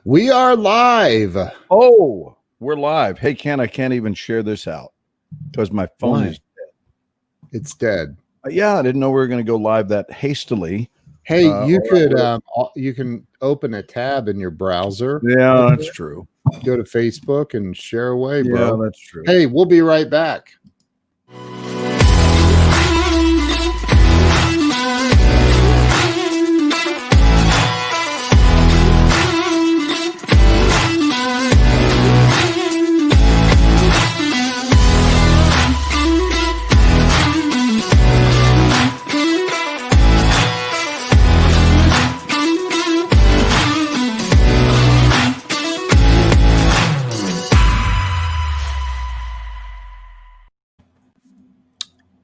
We are live. Oh, we're live. Hey, Ken, I can't even share this out because my phone is dead. It's dead. Yeah, I didn't know we were going to go live that hastily. Hey, you can open a tab in your browser. Yeah, that's true. Go to Facebook and share away, bro. Yeah, that's true. Hey, we'll be right back.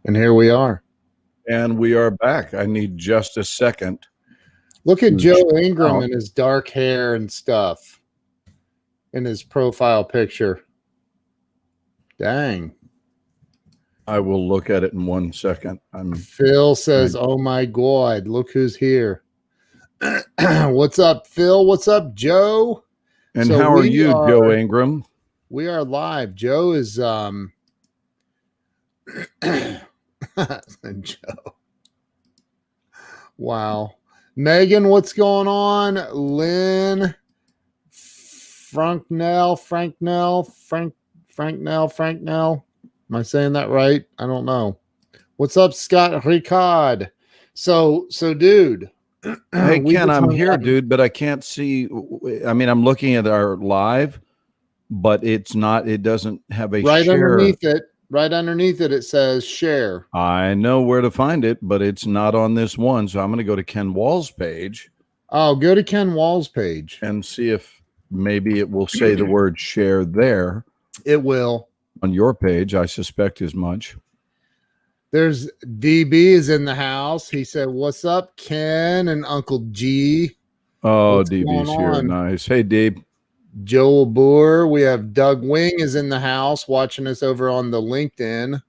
And here we are. And we are back. I need just a second. Look at Joe Ingram and his dark hair and stuff in his profile picture. Dang. I will look at it in 1 second. Phil says, oh my God, look who's here. What's up, Phil? What's up, Joe? And so how are you, Joe Ingram? We are live. Joe is Joe. Wow. Megan, what's going on? Lynn, Franknell. Am I saying that right? I don't know. What's up, Scott Ricard? So dude. Hey, Ken, I'm here, dude, but I can't see. I mean, I'm looking at our live, but it doesn't have a right share. Right underneath it, it says share. I know where to find it, but it's not on this one. So I'm going to go to Ken Wall's page. Oh, go to Ken Wall's page. And see if maybe it will say the word share there. It will. On your page, I suspect as much. There's DB is in the house. He said, what's up, Ken and Uncle G? Oh, what's DB's here. Nice. Hey, Dave. Joel Boer. We have Doug Wing is in the house watching us over on the LinkedIn.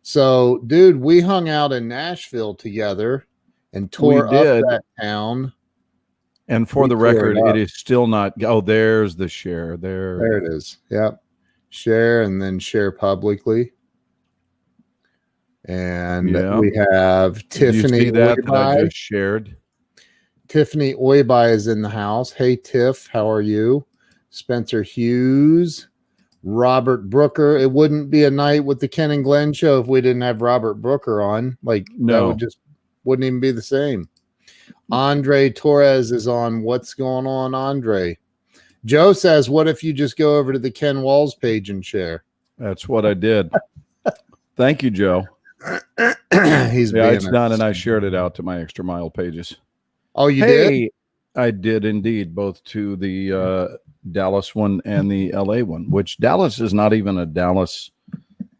So, dude, we hung out in Nashville together and tore up that town. And for the record, it is still not. Oh, there's the share. There it is. Yep. Share and then share publicly. And we have Tiffany that I just shared. Tiffany Oyby is in the house. Hey, Tiff, how are you? Spencer Hughes, Robert Brooker. It wouldn't be a night with the Ken and Glenn show if we didn't have Robert Brooker on. Like, no, that wouldn't even be the same. Andre Torres is on. What's going on, Andre? Joe says, what if you just go over to the Ken Walls page and share? That's what I did. Thank you, Joe. It's done, and I shared it out to my Extra Mile pages. Oh, you did? I did indeed, both to the Dallas one and the LA one, which Dallas is not even a Dallas.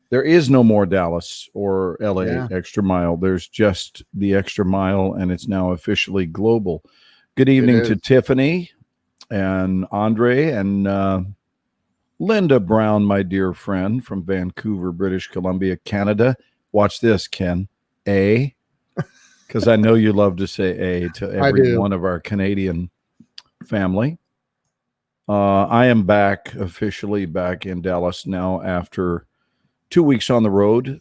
There is no more Dallas or LA Extra Mile. There's just the Extra Mile, and it's now officially global. Good evening to Tiffany and Andre and Linda Brown, my dear friend from Vancouver, British Columbia, Canada. Watch this, Ken. Because I know you love to say A to every one of our Canadian family. I am officially back in Dallas now after 2 weeks on the road,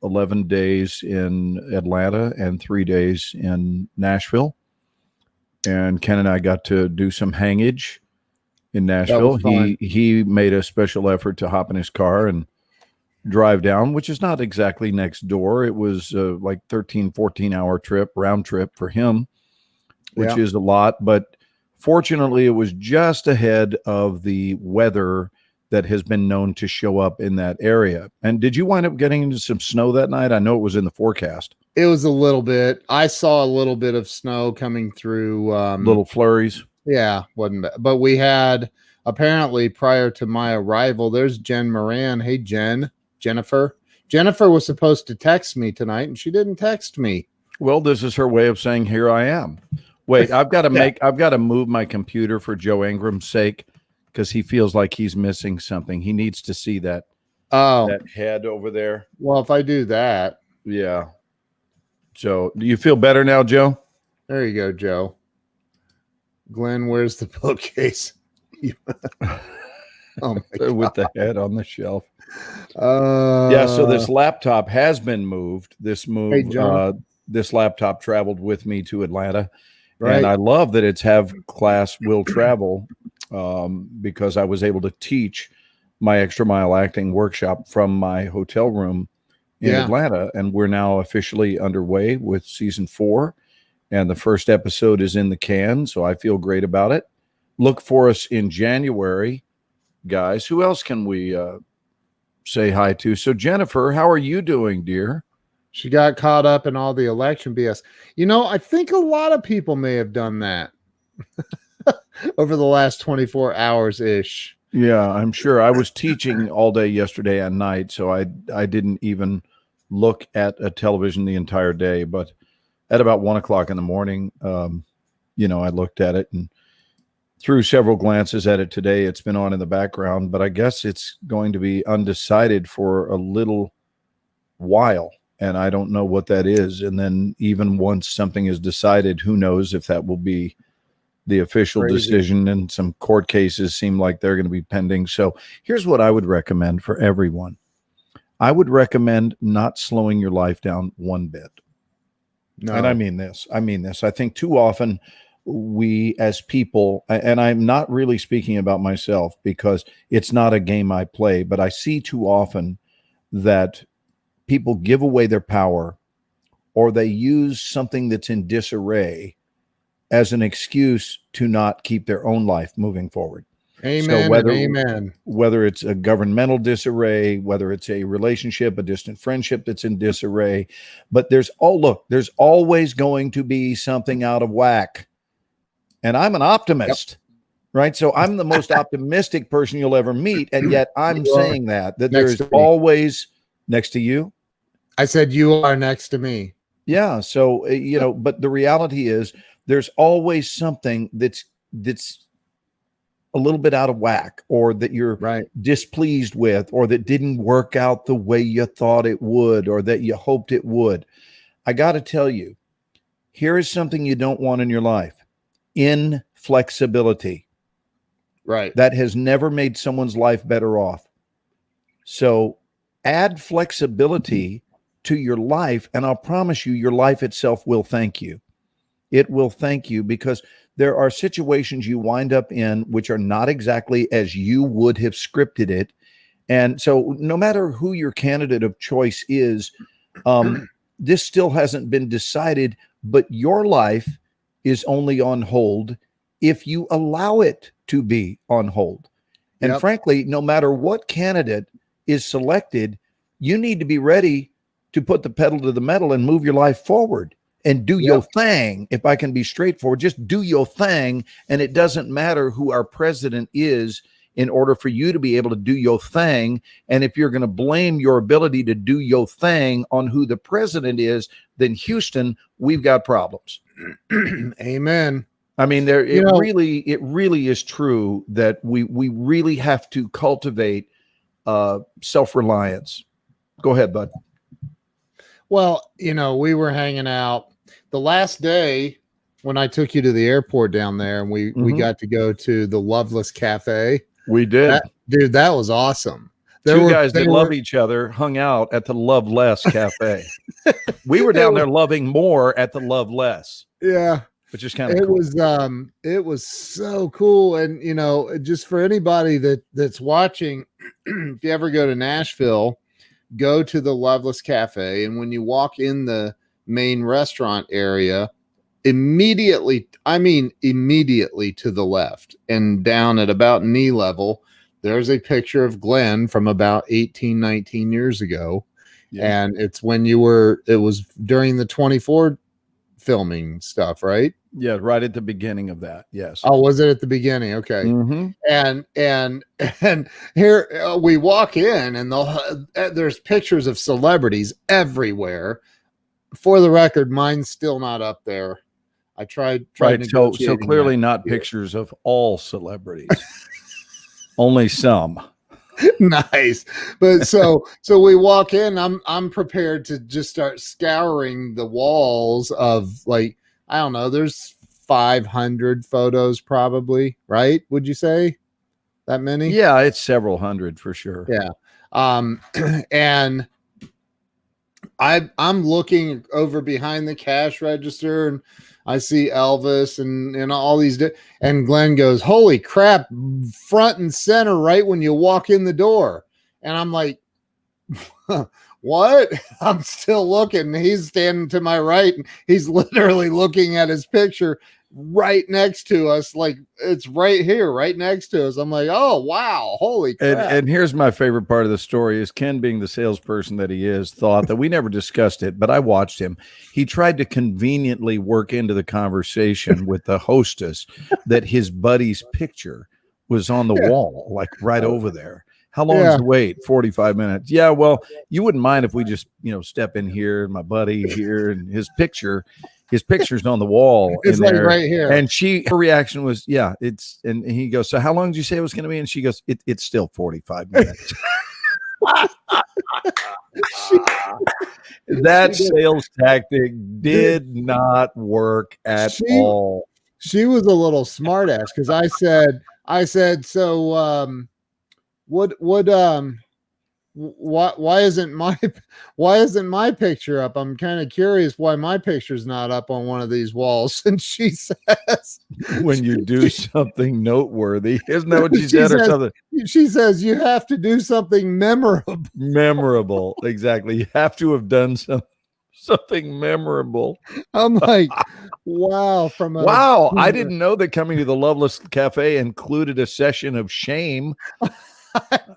11 days in Atlanta and 3 days in Nashville. And Ken and I got to do some hangage in Nashville. He made a special effort to hop in his car and drive down, which is not exactly next door. It was like 13, 14-hour round trip for him, which is a lot. But fortunately, it was just ahead of the weather that has been known to show up in that area. And did you wind up getting into some snow that night? I know it was in the forecast. It was a little bit. I saw a little bit of snow coming through. Little flurries. Yeah, wasn't bad. But we had, apparently, prior to my arrival, there's Jen Moran. Hey, Jennifer was supposed to text me tonight, and she didn't text me. Well, this is her way of saying, here I am. Wait, I've got to move my computer for Joe Ingram's sake, because he feels like he's missing something. He needs to see that head over there. Well, if I do that. Yeah. So do you feel better now, Joe? There you go, Joe. Glenn, where's the bookcase? Oh my God. With the head on the shelf. So this laptop has been moved. This laptop traveled with me to Atlanta, right. And I love that it's have class will travel because I was able to teach my extra mile acting workshop from my hotel room in Atlanta. And we're now officially underway with season 4. And the first episode is in the can. So I feel great about it. Look for us in January, guys. Who else can we say hi to? So Jennifer, how are you doing, dear? She got caught up in all the election BS. I think a lot of people may have done that over the last 24 hours ish. Yeah, I'm sure. I was teaching all day yesterday and night, so I didn't even look at a television the entire day. But at about 1 o'clock in the morning, I looked at it and threw several glances at it today. It's been on in the background, but I guess it's going to be undecided for a little while. And I don't know what that is. And then even once something is decided, who knows if that will be the official decision. And some court cases seem like they're going to be pending. So here's what I would recommend for everyone. I would recommend not slowing your life down one bit. No. And I mean this. I think too often we as people, and I'm not really speaking about myself because it's not a game I play, but I see too often that people give away their power or they use something that's in disarray as an excuse to not keep their own life moving forward. Amen. So amen. Whether it's a governmental disarray, whether it's a relationship, a distant friendship that's in disarray, but there's always going to be something out of whack. And I'm an optimist, right? So I'm the most optimistic person you'll ever meet. And yet I'm saying that there's always next to you. I said, you are next to me. Yeah. So, but the reality is there's always something that's a little bit out of whack or that you're displeased with or that didn't work out the way you thought it would or that you hoped it would. I got to tell you, here is something you don't want in your life. Inflexibility. Right. That has never made someone's life better off. So add flexibility to your life, and I'll promise you, your life itself will thank you. It will thank you because there are situations you wind up in which are not exactly as you would have scripted it. And so no matter who your candidate of choice is, this still hasn't been decided, but your life is only on hold if you allow it to be on hold. And frankly, no matter what candidate is selected, you need to be ready to put the pedal to the metal and move your life forward and do your thing. If I can be straightforward, just do your thing. And it doesn't matter who our president is in order for you to be able to do your thing. And if you're going to blame your ability to do your thing on who the president is, then Houston, we've got problems. Amen. I mean, it really is true that we really have to cultivate self-reliance. Go ahead, bud. Well, we were hanging out the last day when I took you to the airport down there, and we got to go to the Loveless Cafe. We did. That was awesome. Two guys that love each other hung out at the Loveless Cafe. We were down there loving more at the Loveless. Yeah. Which is kind of cool. It was so cool. And, just for anybody that's watching, if you ever go to Nashville, go to the Loveless Cafe. And when you walk in the main restaurant area, immediately to the left and down at about knee level, there's a picture of Glenn from about 18, 19 years ago. Yeah. And it's when it was during the 24 filming stuff, right? Yeah, right at the beginning of that. Yes. Oh, was it at the beginning? Okay. Mm-hmm. And here we walk in, and there's pictures of celebrities everywhere. For the record, mine's still not up there. I tried. Right. So clearly not pictures of all celebrities. Only some. Nice. But so we walk in, I'm prepared to just start scouring the walls of, like, I don't know, there's 500 photos probably, right? Would you say that many? Yeah, it's several hundred for sure. Yeah. And I'm looking over behind the cash register and I see Elvis and all these and Glenn goes, "Holy crap, front and center right when you walk in the door." And I'm like, "What?" I'm still looking. He's standing to my right and he's literally looking at his picture right next to us, like it's right here, right next to us. I'm like, "Oh wow, holy crap." And here's my favorite part of the story is Ken, being the salesperson that he is, thought that we never discussed it, but I watched him. He tried to conveniently work into the conversation with the hostess that his buddy's picture was on the wall, like right over there. How long is the wait? 45 minutes. Yeah, well, you wouldn't mind if we just, step in here, my buddy here, and his picture's on the wall. It's in like there. right here. And her reaction was, yeah, and he goes, so how long did you say it was going to be? And she goes, it's still 45 minutes. That sales tactic did not work at all. She was a little smart ass because I said, so why isn't my picture up? I'm kind of curious why my picture's not up on one of these walls. And she says, when you do something noteworthy, isn't that what she said or something? She says you have to do something memorable. Memorable, exactly. You have to have done something memorable. I'm like, wow. Wow, I didn't know that coming to the Loveless Cafe included a session of shame.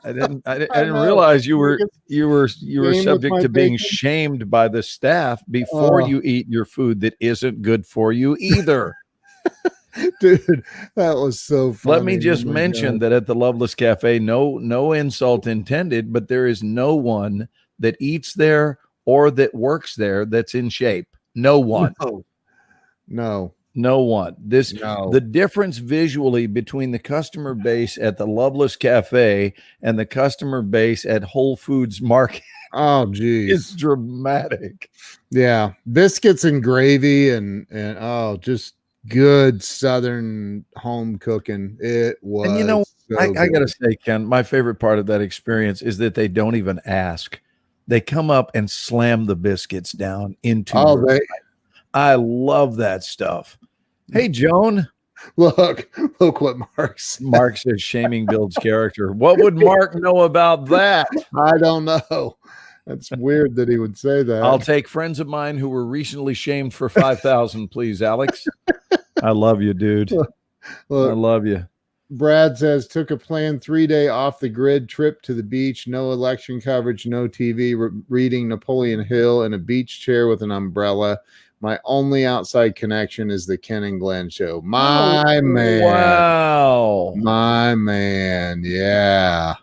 I didn't realize you were subject to being shamed by the staff before you eat your food that isn't good for you either. Dude, that was so funny. Let me just mention that at the Loveless Cafe, no insult intended, but there is no one that eats there or that works there that's in shape. No one. No one. The difference visually between the customer base at the Loveless Cafe and the customer base at Whole Foods Market is dramatic. Yeah. Biscuits and gravy and just good Southern home cooking. It was. And I gotta say, Ken, my favorite part of that experience is that they don't even ask. They come up and slam the biscuits down into I love that stuff. Hey, Joan. Look what Mark says shaming builds character. What would Mark know about that? I don't know. That's weird that he would say that. I'll take friends of mine who were recently shamed for 5,000, please, Alex. I love you, dude. Look, I love you. Brad says, took a planned 3-day off the grid trip to the beach. No election coverage, no TV, reading Napoleon Hill in a beach chair with an umbrella. My only outside connection is the Ken and Glenn show. My man. Wow. My man. Yeah.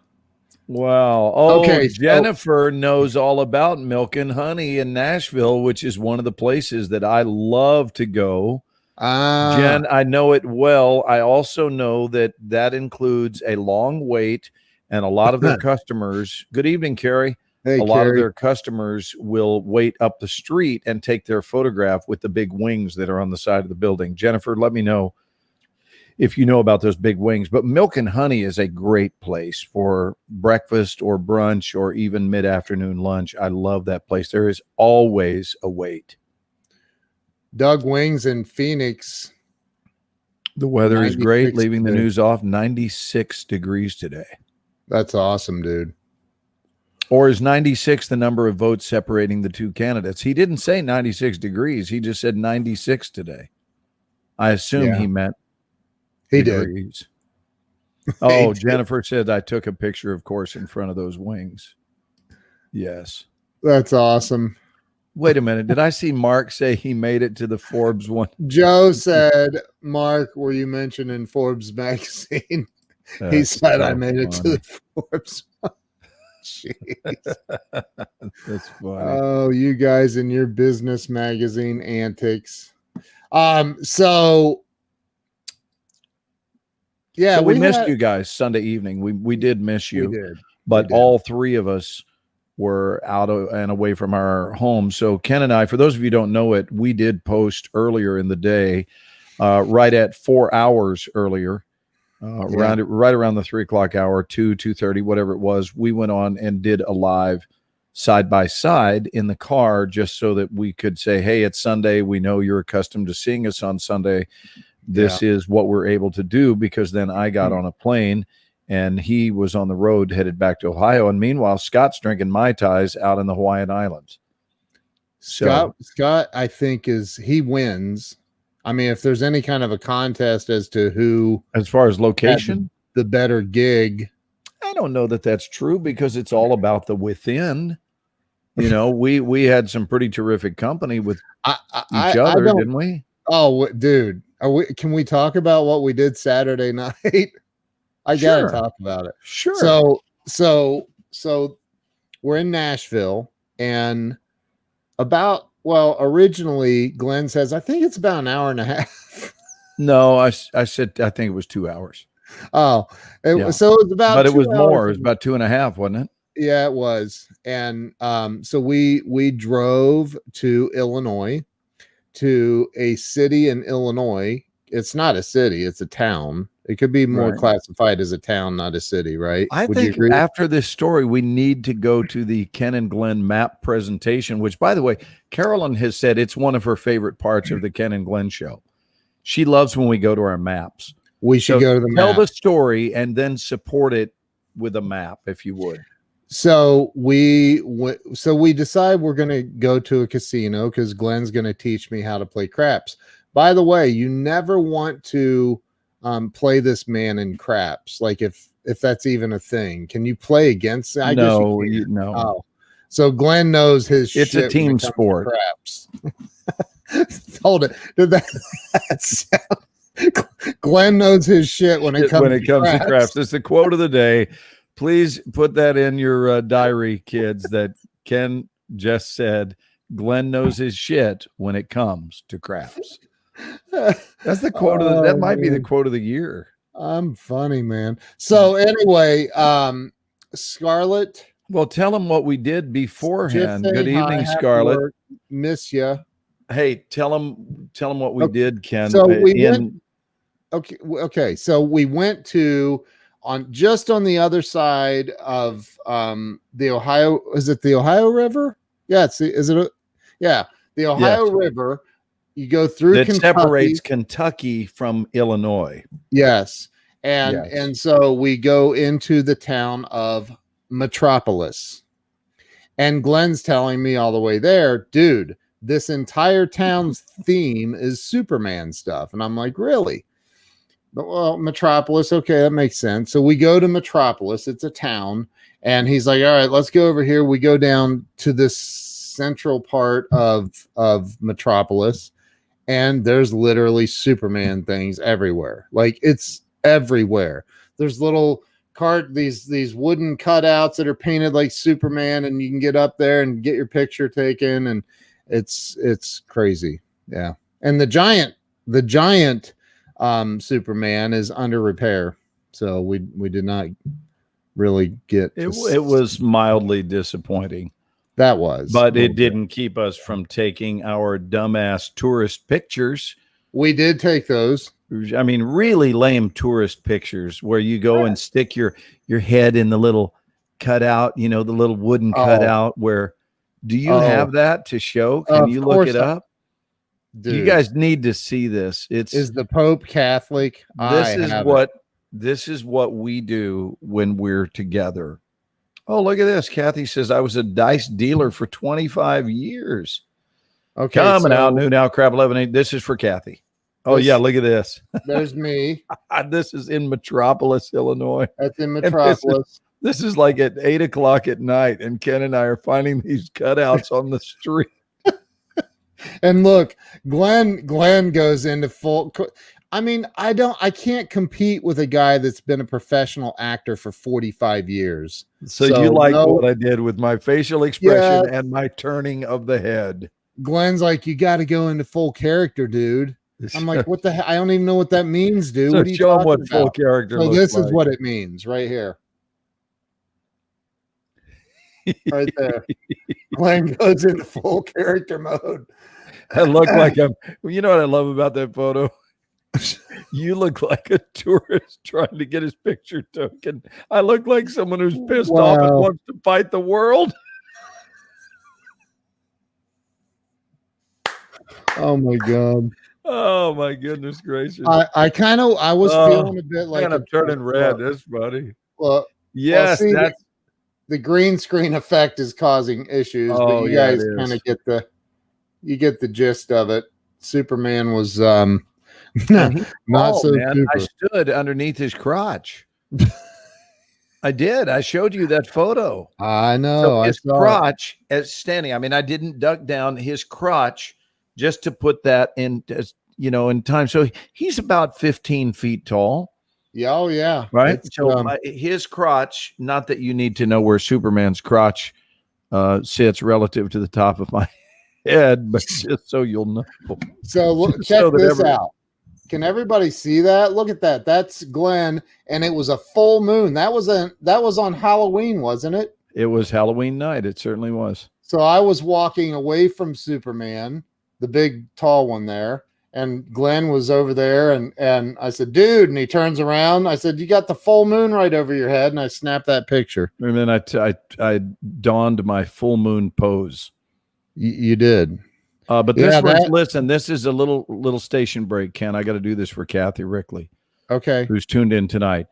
Wow. Oh, okay. Jennifer knows all about Milk and Honey in Nashville, which is one of the places that I love to go. Jen, I know it well. I also know that includes a long wait, and a lot of their customers. Good evening, Carrie. Hey, lot of their customers will wait up the street and take their photograph with the big wings that are on the side of the building. Jennifer, let me know if you know about those big wings. But Milk and Honey is a great place for breakfast or brunch or even mid-afternoon lunch. I love that place. There is always a wait. Doug Wings in Phoenix. The weather is great. Leaving the news off, 96 degrees today. That's awesome, dude. Or is 96 the number of votes separating the two candidates? He didn't say 96 degrees. He just said 96 today. I assume he meant degrees. Oh, Jennifer said, I took a picture, of course, in front of those wings. Yes. That's awesome. Wait a minute. Did I see Mark say he made it to the Forbes one? Joe said, Mark, were you mentioned in Forbes magazine? He said, I made it to the Forbes one. Jeez. That's funny. Oh, you guys and your business magazine antics. So we missed you guys Sunday evening. We did miss you. We did. But all three of us were out and away from our home. So Ken and I, for those of you who don't know it, we did post earlier in the day right at 4 hours earlier, right around the 3 o'clock hour, 2:30, whatever it was. We went on and did a live side by side in the car, just so that we could say, hey, it's Sunday. We know you're accustomed to seeing us on Sunday. This is what we're able to do, because then I got on a plane and he was on the road headed back to Ohio. And meanwhile, Scott's drinking Mai Tais out in the Hawaiian Islands. Scott, I think he wins. I mean, if there's any kind of a contest as to who, as far as location, the better gig, I don't know that that's true, because it's all about the within. You know, we had some pretty terrific company with each other, didn't we? Oh, dude, can we talk about what we did Saturday night? I gotta talk about it. Sure. So we're in Nashville, and originally Glenn says, I think it's about an hour and a half. No, I said, I think it was 2 hours. Oh, so it was about, but it was more. It was about 2.5, wasn't it? Yeah, it was. And so we drove to Illinois, to a city in Illinois. It's not a city, it's a town. It could be more classified as a town, not a city, right? Would you agree? After this story, we need to go to the Ken and Glenn map presentation, which, by the way, Carolyn has said it's one of her favorite parts of the Ken and Glenn show. She loves when we go to our maps. We should go to the map. Tell the story and then support it with a map, if you would. So we decide we're going to go to a casino because Glenn's going to teach me how to play craps. By the way, you never want to play this man in craps. Like if that's even a thing, can you play against? I guess you can. No. Oh, so Glenn knows his. It's shit a team sport. Craps. Hold it. Did that sound? Glenn knows his shit when it comes to craps. It's the quote of the day. Please put that in your diary, kids, that Ken just said Glenn knows his shit when it comes to craps. That's the quote of that might be the quote of the year. I'm funny, man. So anyway, Scarlett. Well, tell them what we did beforehand. Good evening, Scarlett. Miss you. Hey, tell them what we did, Ken. So Okay. So we went to just on the other side of the Ohio. Is it the Ohio River? Yeah. The Ohio River. You go through that Kentucky. Separates Kentucky from Illinois. Yes. And so we go into the town of Metropolis. And Glenn's telling me all the way there, dude, this entire town's theme is Superman stuff. And I'm like, really? Well, Metropolis, okay, that makes sense. So we go to Metropolis. It's a town. And he's like, all right, let's go over here. We go down to this central part of Metropolis. And there's literally Superman things everywhere. Like, it's everywhere. There's little these wooden cutouts that are painted like Superman, and you can get up there and get your picture taken, and it's crazy. Yeah. And the giant Superman is under repair. So we did not really get it was mildly disappointing. That was, but it didn't keep us from taking our dumbass tourist pictures. We did take those. I mean, really lame tourist pictures where you go and stick your head in the little cutout, the little wooden cutout. Where do you have that to show? Can you look it up? Dude, you guys need to see this. Is the Pope Catholic? This is what we do when we're together. Oh, look at this. Kathy says, I was a dice dealer for 25 years. Okay. Coming out new now, crap 11. This is for Kathy. Oh, yeah. Look at this. There's me. This is in Metropolis, Illinois. That's in Metropolis. This is like at 8 o'clock at night. And Ken and I are finding these cutouts on the street. And look, Glenn goes into full. I mean, I can't compete with a guy that's been a professional actor for 45 years. So you like what I did with my facial expression and my turning of the head. Glenn's like, you got to go into full character, dude. I'm like, what the hell? I don't even know what that means, dude. So what are you show talking him what about? Full character So looks this like. is what it means right here. Right there. Glenn goes into full character mode. I look like you know what I love about that photo? You look like a tourist trying to get his picture taken. I look like someone who's pissed off and wants to fight the world. Oh my God. Oh my goodness gracious. I was feeling a bit like I'm turning red. That's funny. Well, yes, see, that's the green screen effect is causing issues, but you guys kind of get the gist of it. Superman was not so man. super. I stood underneath his crotch. I did. I showed you that photo. I know. So his crotch as standing. I mean, I didn't duck down his crotch just to put that in, in time. So he's about 15 feet tall. Yeah, oh yeah. Right. So his crotch, not that you need to know where Superman's crotch sits relative to the top of my head, but just so you'll know. So check this out. Can everybody see that? Look at that. That's Glenn, and it was a full moon. That was on Halloween, wasn't it? It was Halloween night. It certainly was. So I was walking away from Superman, the big tall one there, and Glenn was over there, and I said, dude, and he turns around. I said, you got the full moon right over your head, and I snapped that picture. And then I donned my full moon pose. You did. But this listen, this is a little station break, Ken. I got to do this for Kathy Rickley. Okay. Who's tuned in tonight.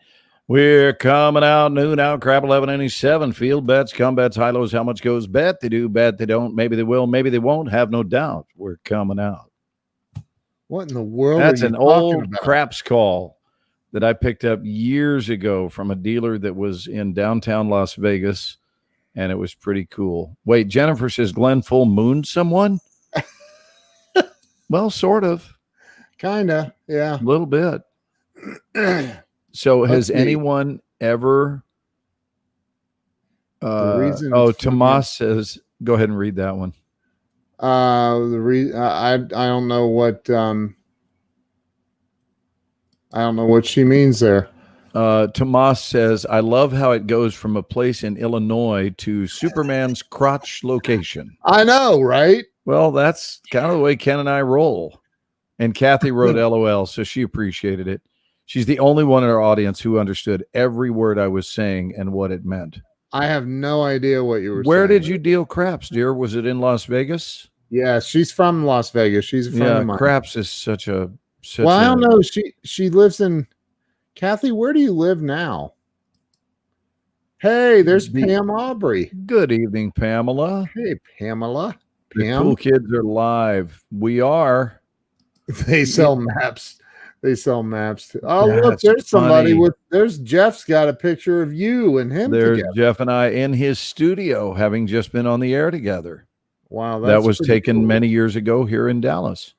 We're coming out, noon out, crap 1197, field bets, come bets, high lows, how much goes, bet they do, bet they don't, maybe they will, maybe they won't, have no doubt. We're coming out. What in the world? That's an old craps call that I picked up years ago from a dealer that was in downtown Las Vegas, and it was pretty cool. Wait, Jennifer says Glenn full moon someone? Well, sort of. Kind of, yeah. A little bit. So has anyone ever Tomas says, go ahead and read that one. I don't know what she means there. Tomas says, I love how it goes from a place in Illinois to Superman's crotch location. I know, right? Well, that's kind of the way Ken and I roll. And Kathy wrote LOL, so she appreciated it. She's the only one in our audience who understood every word I was saying and what it meant. I have no idea what you were saying. Where did you deal craps, dear? Was it in Las Vegas? Yeah, she's from Las Vegas. She's a friend of mine. Craps is such a... I don't know. She lives in... Kathy, where do you live now? Hey, there's Pam Aubrey. Good evening, Pamela. Hey, Pamela. The cool kids are live. We are. They sell maps. Oh, look, there's somebody there's Jeff's got a picture of you and him There's together. Jeff and I in his studio having just been on the air together. Wow. That was taken many years ago here in Dallas.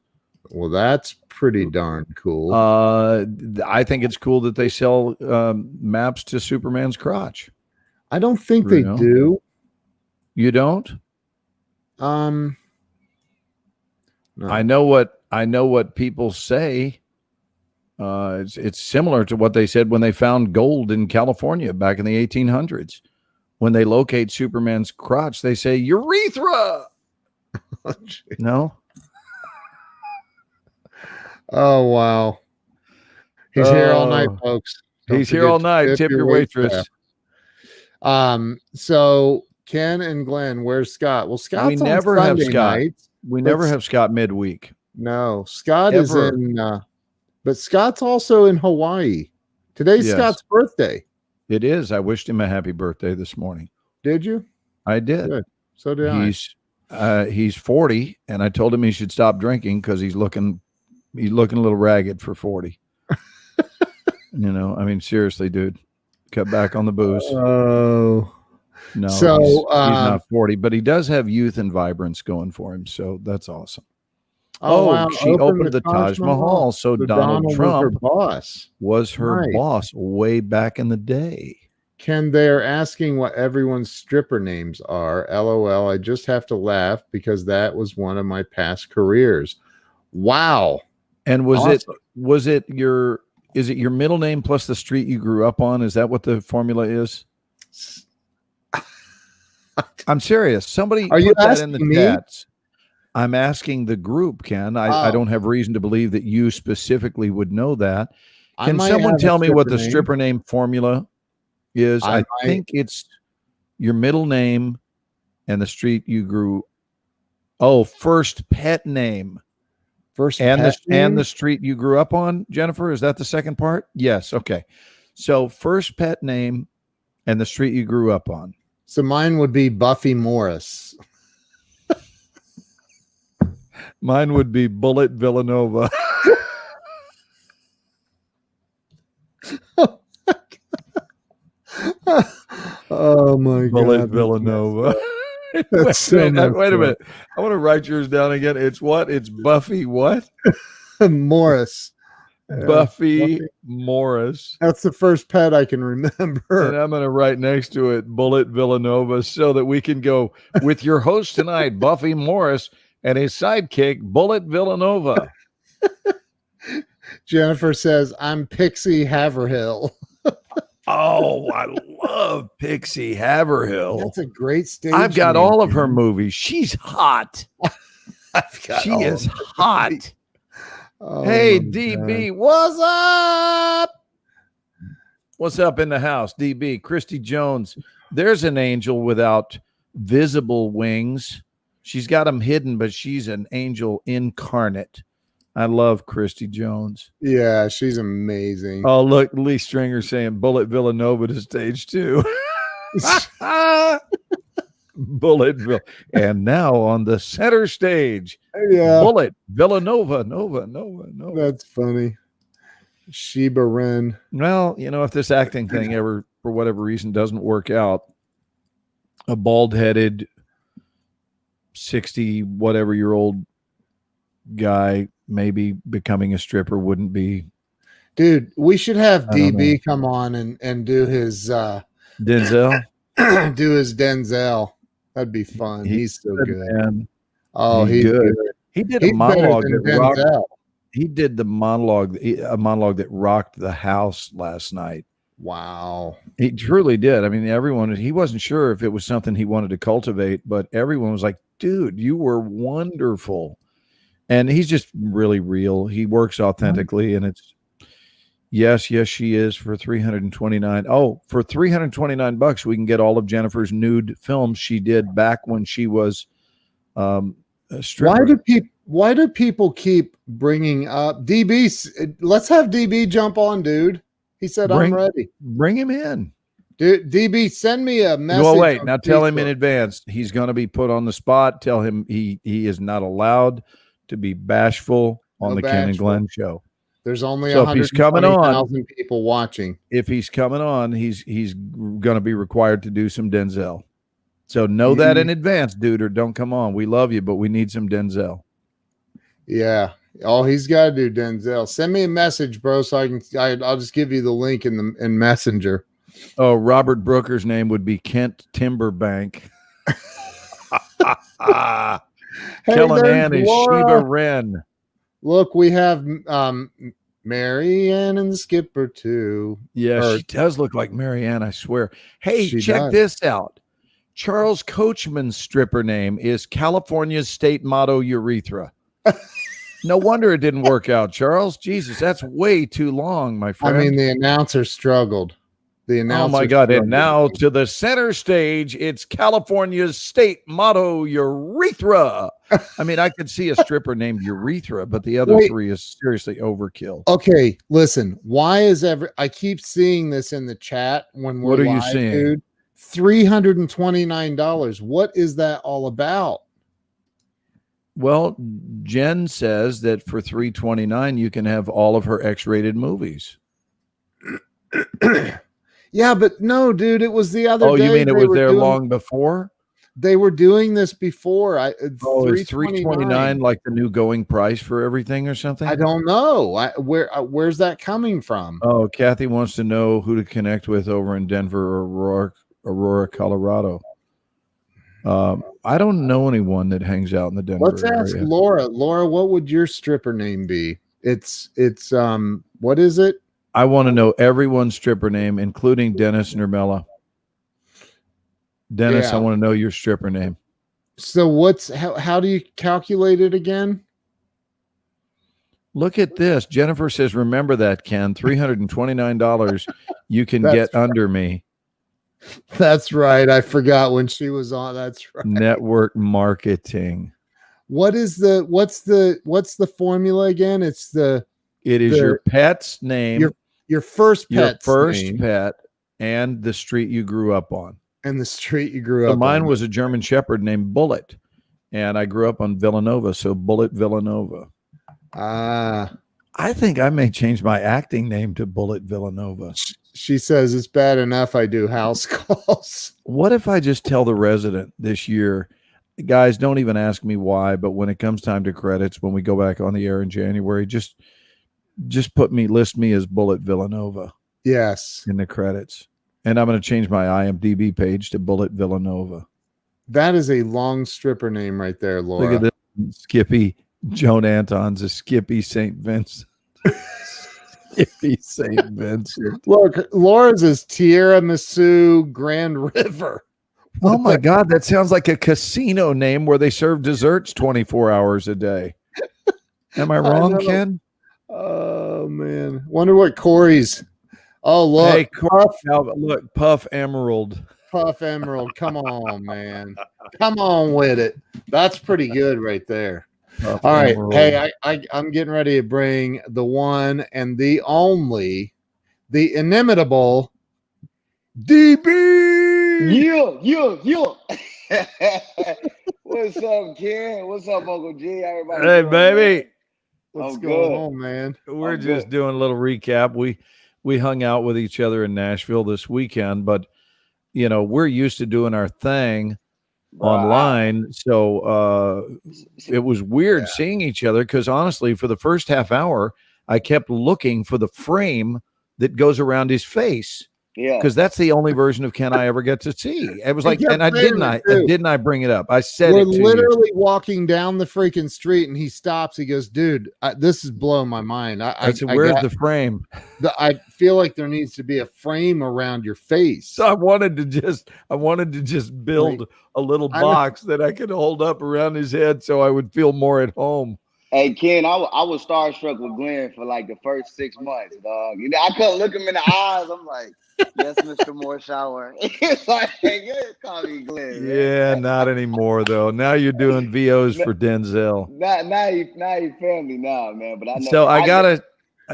Well, that's pretty darn cool. I think it's cool that they sell maps to Superman's crotch. I don't think they do. You don't? No. I know what people say. It's similar to what they said when they found gold in California back in the 1800s. When they locate Superman's crotch, they say urethra. No. Oh wow. He's here all night, folks. He's here all night. Tip your waitress. So Ken and Glenn, where's Scott? Well, Scott's we never on have Sunday Scott. nights, we never have Scott midweek. No, Scott is in but Scott's also in Hawaii. Today's Scott's birthday. It is. I wished him a happy birthday this morning. Did you? I did. Good. So did he's 40, and I told him he should stop drinking because he's looking a little ragged for 40. I mean, seriously, dude, cut back on the booze. Oh, no. So he's not 40, but he does have youth and vibrance going for him. So that's awesome. Oh, wow. She opened the Taj Mahal. So Donald Trump was her boss way back in the day. Ken, they're asking what everyone's stripper names are. LOL. I just have to laugh because that was one of my past careers. Wow. And is it your middle name plus the street you grew up on? Is that what the formula is? I'm serious. Somebody put that in the chats. I'm asking the group, Ken. I Oh. don't have reason to believe that you specifically would know that. I Can might someone have a tell me what the name. stripper name formula is? I think it's your middle name and the street you grew. Oh, first pet name. First and pet the name? and the street you grew up on, Jennifer. Is that the second part? Yes. Okay. So first pet name and the street you grew up on. So mine would be Buffy Morris. Mine would be Bullet Villanova. Oh my Bullet God. Villanova. That's so messed wait a up. minute. I want to write yours down again. It's what? It's Buffy what? Morris. Buffy Morris. That's the first pet I can remember. And I'm going to write next to it Bullet Villanova so that we can go with your host tonight, Buffy Morris, and his sidekick, Bullet Villanova. Jennifer says, I'm Pixie Haverhill. Oh, I love Pixie Haverhill. That's a great stage. I've got name, all of her dude. movies. She's hot. She is hot. Oh, Hey, my DB, God. what's up? What's up in the house, DB? Christy Jones. There's an angel without visible wings. She's got them hidden, but she's an angel incarnate. I love Christy Jones. Yeah, she's amazing. Oh, look, Lee Stringer saying Bullet Villanova to stage 2. Bulletville. And now on the center stage, Yeah, Bullet Villanova. Nova. that's funny. Sheba Ren. Well, you know, if this acting thing ever, for whatever reason, doesn't work out, a bald-headed 60 whatever year old guy maybe becoming a stripper wouldn't be. Dude, we should have I don't know. DB come on and do his Denzel. do his Denzel. That'd be fun. He's so good. Man. Oh, he's good. He did He's a monologue better than that rocked. Denzel. He did a monologue that rocked the house last night. Wow. He truly did. I mean, he wasn't sure if it was something he wanted to cultivate, but everyone was like, dude, you were wonderful. And he's just really real. He works authentically, and it's yes, she is for $329. Oh, for $329, we can get all of Jennifer's nude films she did back when she was a stripper. Why do people keep bringing up DB? Let's have DB jump on, dude. He said, I'm ready. Bring him in. Dude, DB, send me a message. Well, wait. Now tell him in Facebook. advance. He's going to be put on the spot. Tell him he is not allowed to be bashful on the Ken and Glenn show. There's only so if he's coming on, 120,000 people watching. If he's coming on, he's going to be required to do some Denzel. So know that in advance, dude, or don't come on. We love you, but we need some Denzel. Yeah. Oh, he's got to do Denzel. Send me a message, bro, so I'll just give you the link in Messenger. Oh, Robert Brooker's name would be Kent Timberbank. Kellyanne is Sheba Wren. Look, we have Mary Ann and the Skipper too. Yeah, she does look like Mary Ann, I swear. Hey, check this out. Charles Coachman's stripper name is California's state motto, urethra. No wonder it didn't work out, Charles. Jesus, that's way too long, my friend. I mean, the announcer struggled. Oh my God. And now to the center stage, it's California's state motto, urethra. I mean, I could see a stripper named Urethra, but the other three is seriously overkill. Okay, listen. Why is I keep seeing this in the chat when we're live, you seeing? Dude, $329. What is that all about? Well, Jen says that for $329 you can have all of her X-rated movies. Yeah, but no, dude, it was the other day. Oh, you mean it was there long before? They were doing this before. Is $329 like the new going price for everything or something? I don't know. Where's that coming from? Oh, Kathy wants to know who to connect with over in Denver or Aurora, Colorado. I don't know anyone that hangs out in the Denver Let's ask area. Laura. Laura, what would your stripper name be? It's what is it? I want to know everyone's stripper name, including Dennis Nermella. Dennis, I want to know your stripper name. So how do you calculate it again? Look at this. Jennifer says, remember that, Ken, $329 you can That's get under me. That's right. I forgot when she was on. That's right. Network marketing. What's the formula again? It is your pet's name, your first name, pet, and the street you grew up on. And the street you grew up on. Mine was a German Shepherd named Bullet, and I grew up on Villanova, so Bullet Villanova. I think I may change my acting name to Bullet Villanova. She says it's bad enough I do house calls. What if I just tell the resident this year, guys, don't even ask me why, but when it comes time to credits, when we go back on the air in January, just list me as Bullet Villanova. Yes. In the credits. And I'm going to change my IMDb page to Bullet Villanova. That is a long stripper name right there, Laura. Look at this. Skippy. Joan Anton's a Skippy St. Vincent. Skippy St. Vincent. Look, Laura's is Tiramisu Grand River. Oh my God, that sounds like a casino name where they serve desserts 24 hours a day. Am I wrong, Ken? Oh man, wonder what Corey's. Oh look, hey, Puff Emerald. Puff Emerald, come on, man, come on with it. That's pretty good right there. All right, Emerald. Hey, I'm getting ready to bring the one and the only, the inimitable DB. Yeah. What's up, Ken? What's up, Uncle G? Everybody. Hey, baby. What's going on, man? We're just doing a little recap. We hung out with each other in Nashville this weekend, but we're used to doing our thing online, so it was weird seeing each other because honestly, for the first half hour, I kept looking for the frame that goes around his face. Yeah, because that's the only version of Ken I ever get to see. It was like, and didn't I bring it up? I said we're literally walking down the freaking street, and he stops. He goes, "Dude, this is blowing my mind." I said, "Where's the frame?" I feel like there needs to be a frame around your face. So I wanted to just build a little box that I could hold up around his head, so I would feel more at home. Hey Ken, I was starstruck with Glenn for like the first 6 months, dog. I couldn't look him in the eyes. I'm like, yes, Mr. Morshower. It's like, hey, call me Glenn. Yeah, man. Not anymore though. Now you're doing VOs for Denzel. Now you family now, man. But I know. So I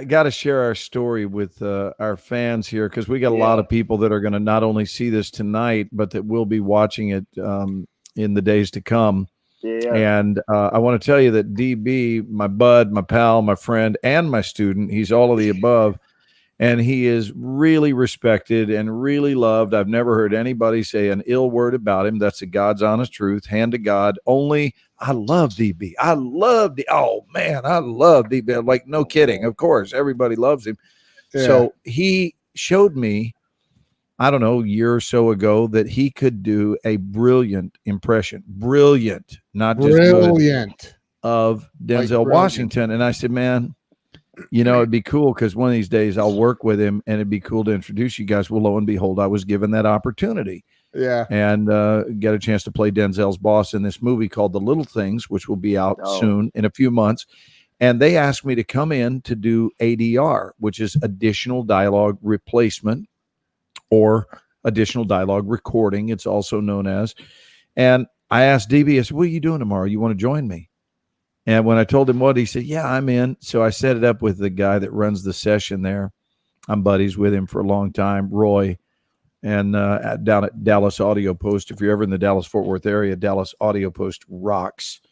gotta share our story with our fans here because we got a lot of people that are going to not only see this tonight, but that will be watching it in the days to come. Yeah. And I want to tell you that DB, my bud, my pal, my friend, and my student, he's all of the above. And he is really respected and really loved. I've never heard anybody say an ill word about him. That's the God's honest truth. Hand to God. Only I love DB. I love DB. Like, no kidding. Of course, everybody loves him. Yeah. So he showed me, I don't know, a year or so ago that he could do a brilliant impression. Brilliant, not just brilliant, good, of Denzel Washington. And I said, man, it'd be cool because one of these days I'll work with him and it'd be cool to introduce you guys. Well, lo and behold, I was given that opportunity. Yeah. And get a chance to play Denzel's boss in this movie called The Little Things, which will be out soon in a few months. And they asked me to come in to do ADR, which is additional dialogue replacement, or additional dialogue recording, it's also known as. And I asked DB, I said, what are you doing tomorrow? You want to join me? And when I told him what, he said, yeah, I'm in. So I set it up with the guy that runs the session there. I'm buddies with him for a long time, Roy, and down at Dallas Audio Post. If you're ever in the Dallas-Fort Worth area, Dallas Audio Post rocks.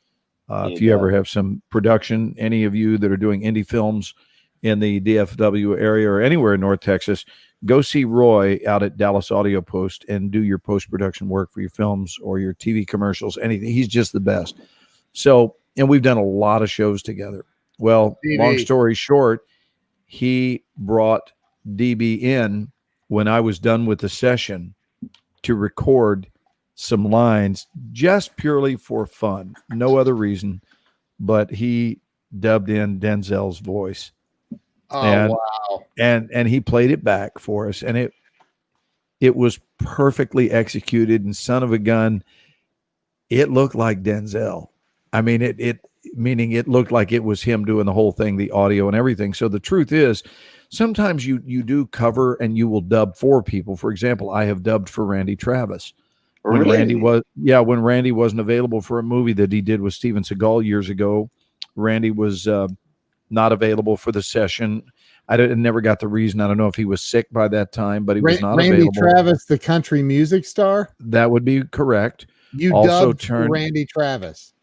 If you ever have some production, any of you that are doing indie films in the DFW area or anywhere in North Texas, go see Roy out at Dallas Audio Post and do your post-production work for your films or your TV commercials, anything. He's just the best. So, and we've done a lot of shows together. Well, long story short, he brought DB in when I was done with the session to record some lines just purely for fun. No other reason, but he dubbed in Denzel's voice. Oh, wow. And he played it back for us, and it was perfectly executed, and son of a gun, it looked like Denzel. I mean, meaning it looked like it was him doing the whole thing, the audio and everything. So the truth is, sometimes you do cover and you will dub for people. For example, I have dubbed for Randy Travis. When Really? when Randy wasn't available for a movie that he did with Steven Seagal years ago, Randy was not available for the session. I never got the reason. I don't know if he was sick by that time, but he was not Randy available. Travis, the country music star. That would be correct. You Also dubbed for Randy Travis.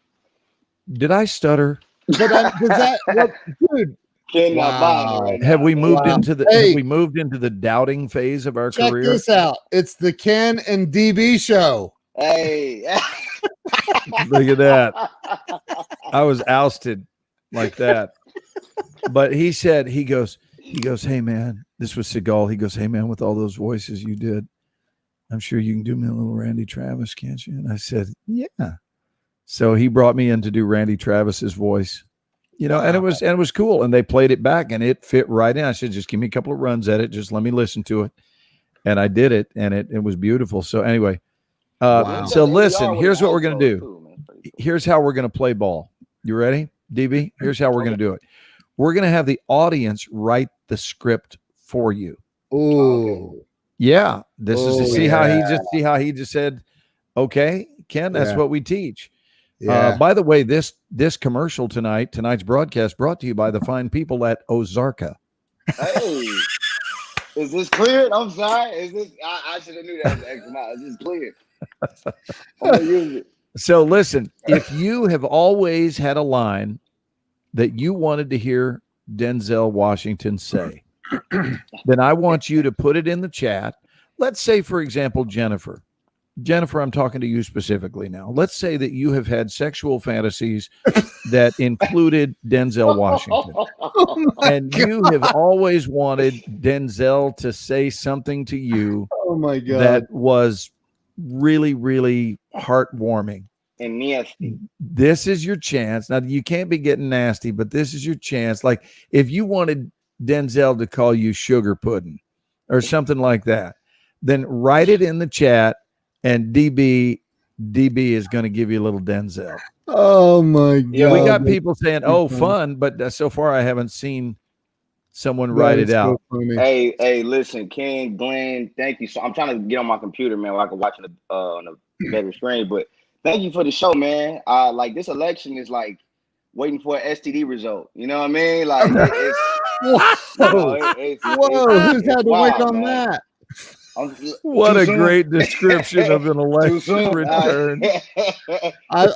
Did I stutter? But dude? Right Have we moved Wow. into the Hey. have we moved into the doubting phase of our Check career? this out. It's the Ken and DB show. Hey. Look at that. I was ousted like that. But he goes, hey man, this was Seagal. He goes, hey man, with all those voices you did, I'm sure you can do me a little Randy Travis, can't you? And I said, yeah. So he brought me in to do Randy Travis's voice, and it was cool. And they played it back and it fit right in. I said, just give me a couple of runs at it. Just let me listen to it. And I did it, and it was beautiful. So anyway, so listen, here's what we're going to do. Here's how we're going to play ball. You ready, DB? Here's how we're going to do it. We're going to have the audience write the script for you. Ooh. Yeah. This is to see how he just said, okay, Ken, that's what we teach. Yeah. By the way, this commercial tonight's broadcast brought to you by the fine people at Ozarka. Hey, is this cleared? I'm sorry. Is this? I should have knew that was extra mile. Is this cleared? I'm gonna use it. So listen, if you have always had a line that you wanted to hear Denzel Washington say, then I want you to put it in the chat. Let's say, for example, Jennifer, I'm talking to you specifically now. Let's say that you have had sexual fantasies that included Denzel Washington. And you have always wanted Denzel to say something to you that was really, really heartwarming. And nasty. This is your chance. Now, you can't be getting nasty, but this is your chance. Like if you wanted Denzel to call you sugar pudding or something like that, then write it in the chat. And DB is going to give you a little Denzel. Oh my God! Yeah, we got people saying, "Oh, fun," but so far I haven't seen someone write it out. Hey, listen, Ken, Glenn, thank you. So I'm trying to get on my computer, man, where I can watch it on a better screen. But thank you for the show, man. Like this election is like waiting for an STD result. You know what I mean? Like it's whoa, who's had to wait on that? What a great description of an election return. I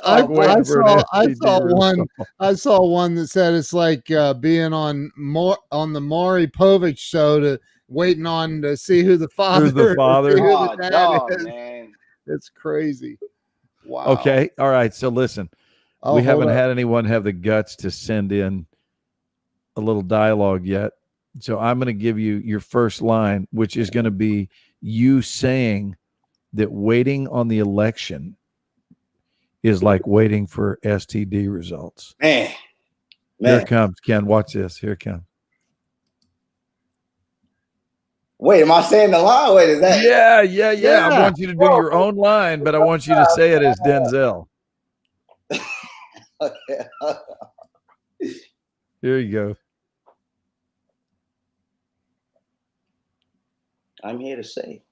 saw one that said it's like being on the Maury Povich show to waiting on to see who the father. Who's the father? Who the dad is. Man. It's crazy. Wow. Okay. All right. So listen, we haven't had anyone have the guts to send in a little dialogue yet. So I'm going to give you your first line, which is going to be you saying that waiting on the election is like waiting for STD results. Man. Here it comes, Ken. Watch this. Here it comes. Wait, am I saying the line? Wait, is that? Yeah. I want you to do your own line, but I want you to say it as Denzel. Okay. Here you go. I'm here to say,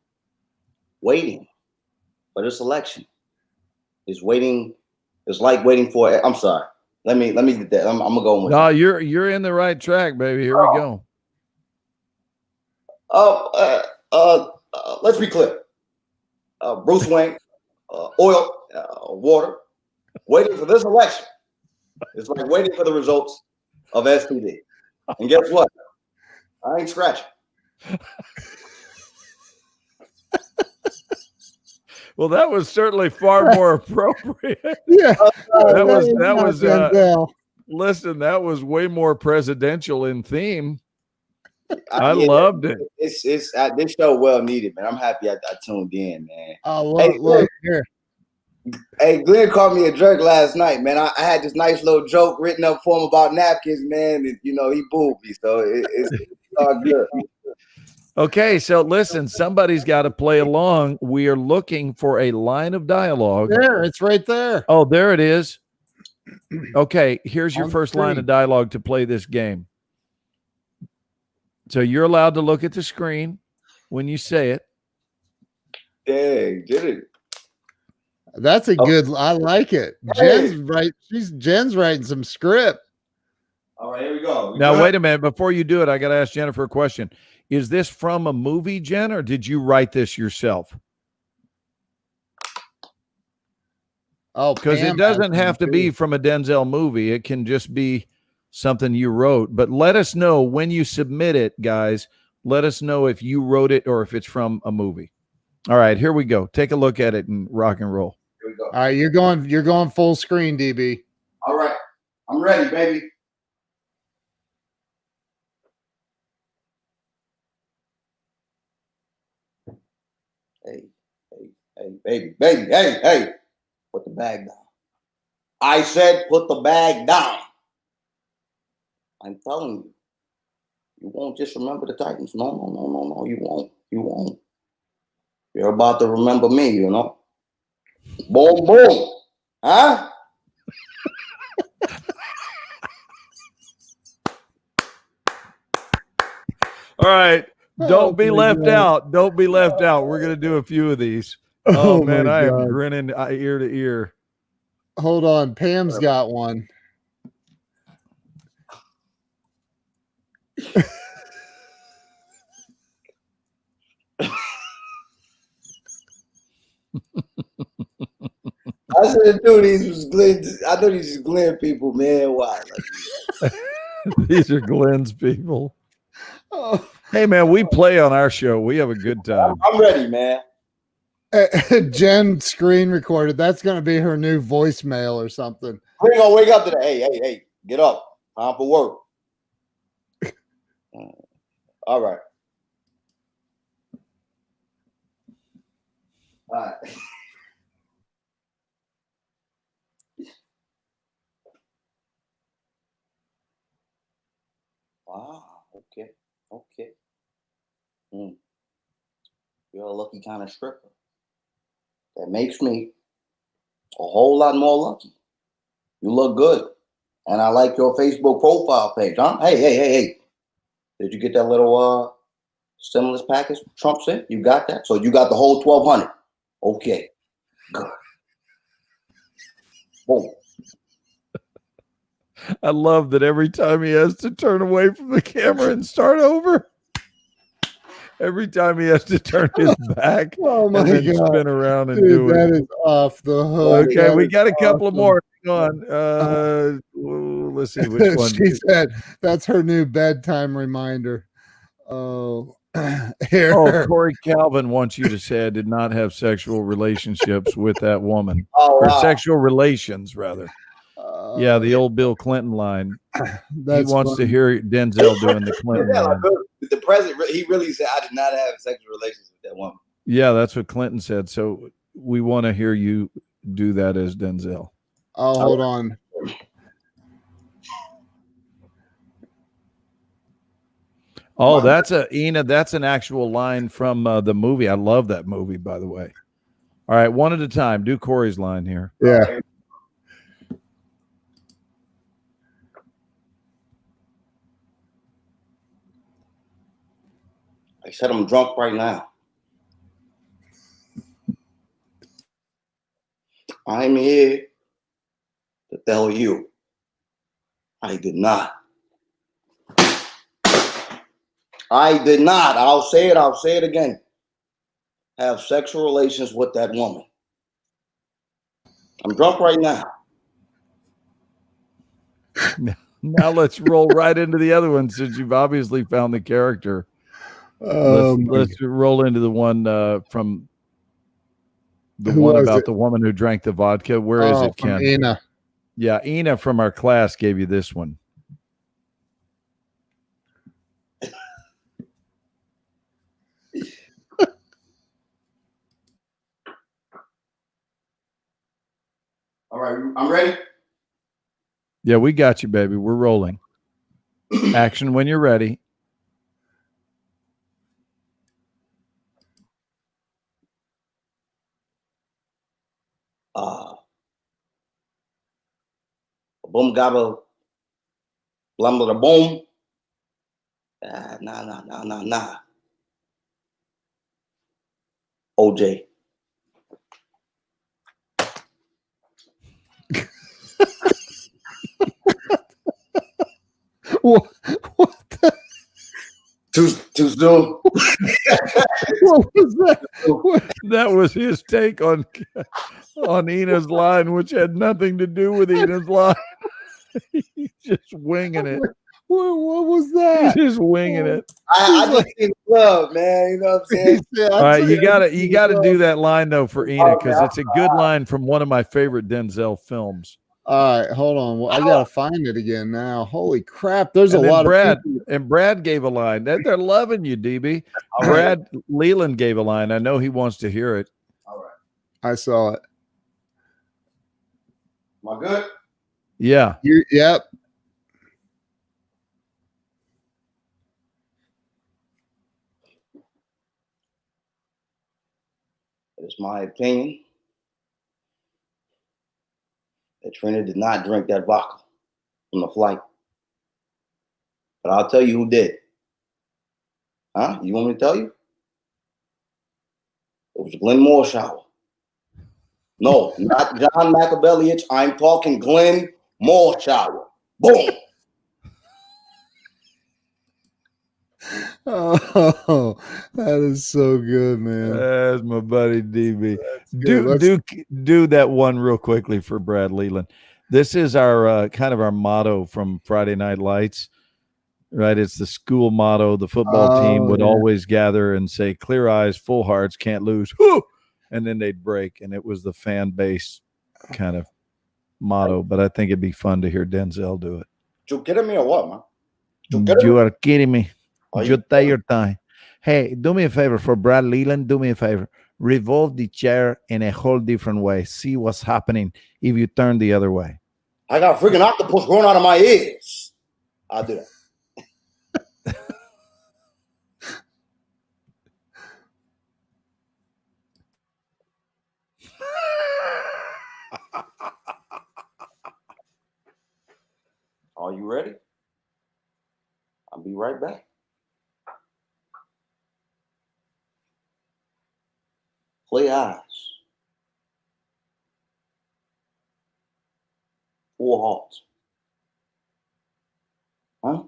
waiting for this election is waiting. It's like waiting for. I'm sorry. Let me get that. I'm gonna go with. No, you're in the right track, baby. Here we go. Let's be clear. Bruce Wayne, oil, water, waiting for this election. It's like waiting for the results of STD. And guess what? I ain't scratching. Well, that was certainly far more appropriate. Yeah, that was. Listen, that was way more presidential in theme. I loved it. It's this show well needed, man. I'm happy I tuned in, man. Look here. Hey, Glenn called me a jerk last night, man. I had this nice little joke written up for him about napkins, man. And, he booed me, so it's all good. Okay, so listen, somebody's got to play along. We are looking for a line of dialogue. There, it's right there. Oh, there it is. Okay, here's your On the first line of screen. dialogue to play this game. So you're allowed to look at the screen when you say it. Dang, did it. That's a good. I like it. Hey. Jen's writing some script. All right, here we go. Now, wait a minute. Before you do it, I got to ask Jennifer a question. Is this from a movie, Jen, or did you write this yourself? Oh, because it doesn't have to be from a Denzel movie. It can just be something you wrote. But let us know when you submit it, guys. Let us know if you wrote it or if it's from a movie. All right, here we go. Take a look at it and rock and roll. Here we go. All right, you're going full screen, DB. All right, I'm ready, baby. Hey, baby, hey, put the bag down. I said, put the bag down. I'm telling you, you won't just remember the Titans. No, you won't. You're about to remember me, you know. Boom, boom. Huh? All right. Don't be left God. out. Don't be left out. We're going to do a few of these. Oh man, I am grinning ear to ear. Hold on. Pam's got one. I said, dude, these was Glenn. I know these is Glenn people, man. Why? These are Glenn's people. Oh. Hey man, we play on our show. We have a good time. I'm ready, man. Jen screen recorded. That's going to be her new voicemail or something. We're gonna wake up today. Hey, get up. Time for work. All right. All right. Wow. Okay. You're a lucky kind of stripper. That makes me a whole lot more lucky. You look good. And I like your Facebook profile page, huh? Hey. Did you get that little stimulus package Trump sent? You got that? So you got the whole 1,200. Okay. Good. Boom. I love that every time he has to turn away from the camera and start over. Every time he has to turn his back and then spin around and Dude, do it. That is off the hook. Okay, That we is got a couple awesome. more. Hang on. Let's see which one. She said that's her new bedtime reminder. Oh, here. Oh, Corey Calvin wants you to say I did not have sexual relationships with that woman. Oh, wow. Or sexual relations, rather. Yeah, the old Bill Clinton line. He wants to hear Denzel doing the Clinton line. The president, he really said, I did not have sexual relations with that woman. Yeah, that's what Clinton said. So we want to hear you do that as Denzel. Oh, hold on. Oh, that's Ina. That's an actual line from the movie. I love that movie, by the way. All right, one at a time. Do Corey's line here. Yeah. I said I'm drunk right now. I'm here to tell you I did not. I'll say it again. Have sexual relations with that woman. I'm drunk right now. Now let's roll right into the other one since you've obviously found the character. Let's roll into the one from the one about the woman who drank the vodka. Where is it, Ken? Ina. Yeah, Ina from our class gave you this one. All right, I'm ready. Yeah, we got you, baby. We're rolling. Action when you're ready. Boom gabba blumble boom. Nah. OJ. What the? Too soon. What was that? That was his take on Ina's line, which had nothing to do with Ina's line. He's just winging it. What was He's that? just winging it. I just need love, man. You know what I'm saying? All right, you gotta do that line though for Ina, because it's a good line from one of my favorite Denzel films. All right, hold on. Well, I gotta find it again now. Holy crap! There's And a then lot Brad, of people. and Brad gave a line. They're loving you, DB. Brad Leland gave a line. I know he wants to hear it. All right. I saw it. Am I good? Yeah. Yep. It's my opinion that Trina did not drink that vodka on the flight. But I'll tell you who did. Huh? You want me to tell you? It was Glenn Morshower. No, not John Machiavelliach. I'm talking Glenn Morshower. Boom. Oh, that is so good, man. That's my buddy DB. Good. Do that one real quickly for Brad Leland. This is our kind of our motto from Friday Night Lights, right? It's the school motto. The football team would always gather and say, "Clear eyes, full hearts, can't lose." Whoo! And then they'd break, and it was the fan base kind of motto. But I think it'd be fun to hear Denzel do it. You kidding me or what, man? You are kidding me. Are You you take your time. Hey, do me a favor for Brad Leland. Do me a favor. Revolve the chair in a whole different way. See what's happening if you turn the other way. I got a freaking octopus growing out of my ears. I'll do that. Are you ready? I'll be right back. Play eyes. Full hearts. Huh?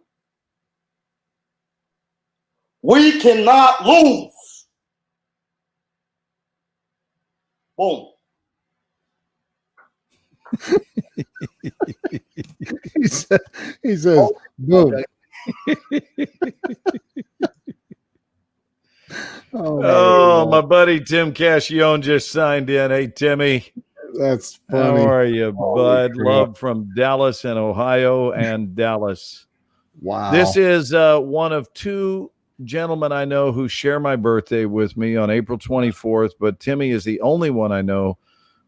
We cannot lose. Boom. He says, boom. Okay. Oh, my buddy Tim Cascione just signed in. Hey, Timmy. That's funny. How are you, bud? crap. Love from Dallas and Ohio and Dallas. Wow. This is one of two gentlemen I know who share my birthday with me on April 24th, but Timmy is the only one I know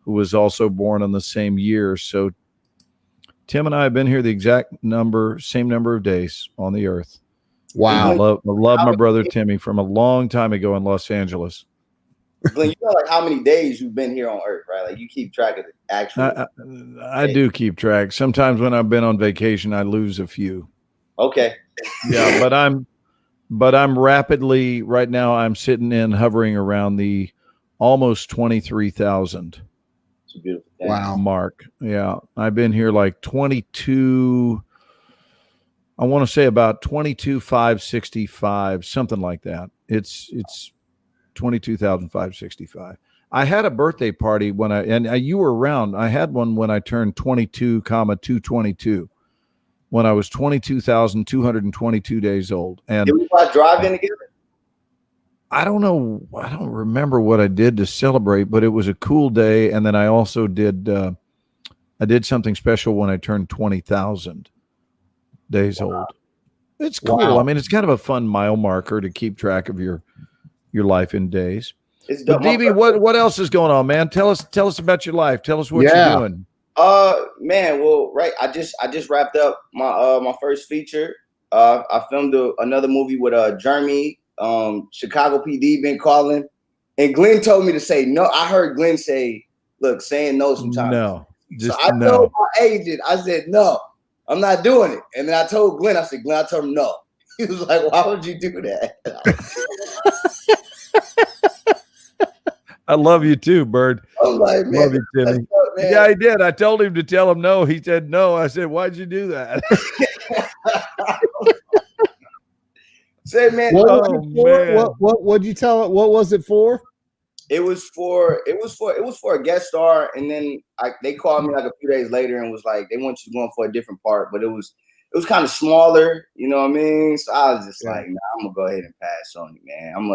who was also born on the same year. So Tim and I have been here the exact same number of days on the earth. Wow. I love my brother Timmy from a long time ago in Los Angeles. Glenn, you know like how many days you've been here on Earth, right? Like you keep track of it. Actually, I do keep track. Sometimes when I've been on vacation, I lose a few. Okay. Yeah, but I'm rapidly right now. I'm sitting in hovering around the almost 23,000 mark. Yeah, I've been here like 22. I want to say about 22,565, something like that. It's 22,565. I had a birthday party when you were around. I had one when I turned 22,222. When I was 22,222 days old. And did we drive in together? I don't know. I don't remember what I did to celebrate, but it was a cool day. And then I also did something special when I turned 20,000 days old. It's cool. Wow. I mean, it's kind of a fun mile marker to keep track of your life in days. But DB, what else is going on, man? Tell us about your life. Tell us what you're doing. Man, well, right. I just wrapped up my first feature. I filmed another movie with Jeremy. Chicago PD been calling, and Glenn told me to say no. I heard Glenn say look, saying no sometimes. No, so I told my agent, I said, no, I'm not doing it. And then I told Glenn, I told him no. He was like, why would you do that? I love you too, Bird. I'm like, man, love you, Timmy. Yeah, I did. I told him to tell him no. He said no. I said, why'd you do that? Say, man, what'd you tell it? What was it for? It was for a guest star, and then they called me like a few days later and was like, they want you going for a different part, but it was kind of smaller, you know what I mean? So I was just like, nah, I'm gonna go ahead and pass on it, man. I'm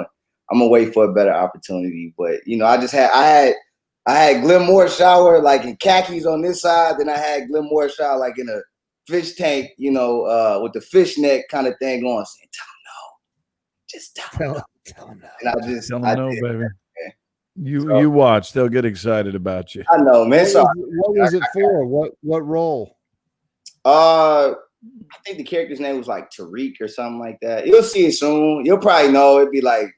gonna wait for a better opportunity. But you know, I had Glenn Morshower like in khakis on this side, then I had Glenn Morshower like in a fish tank, you know, with the fishnet kind of thing on, saying, tell him no. Just tell him no. And I just tell him no, baby. You watch, they'll get excited about you. I know, man. What was it for? What role? I think the character's name was like Tariq or something like that. You'll see it soon. You'll probably know. It'd be like,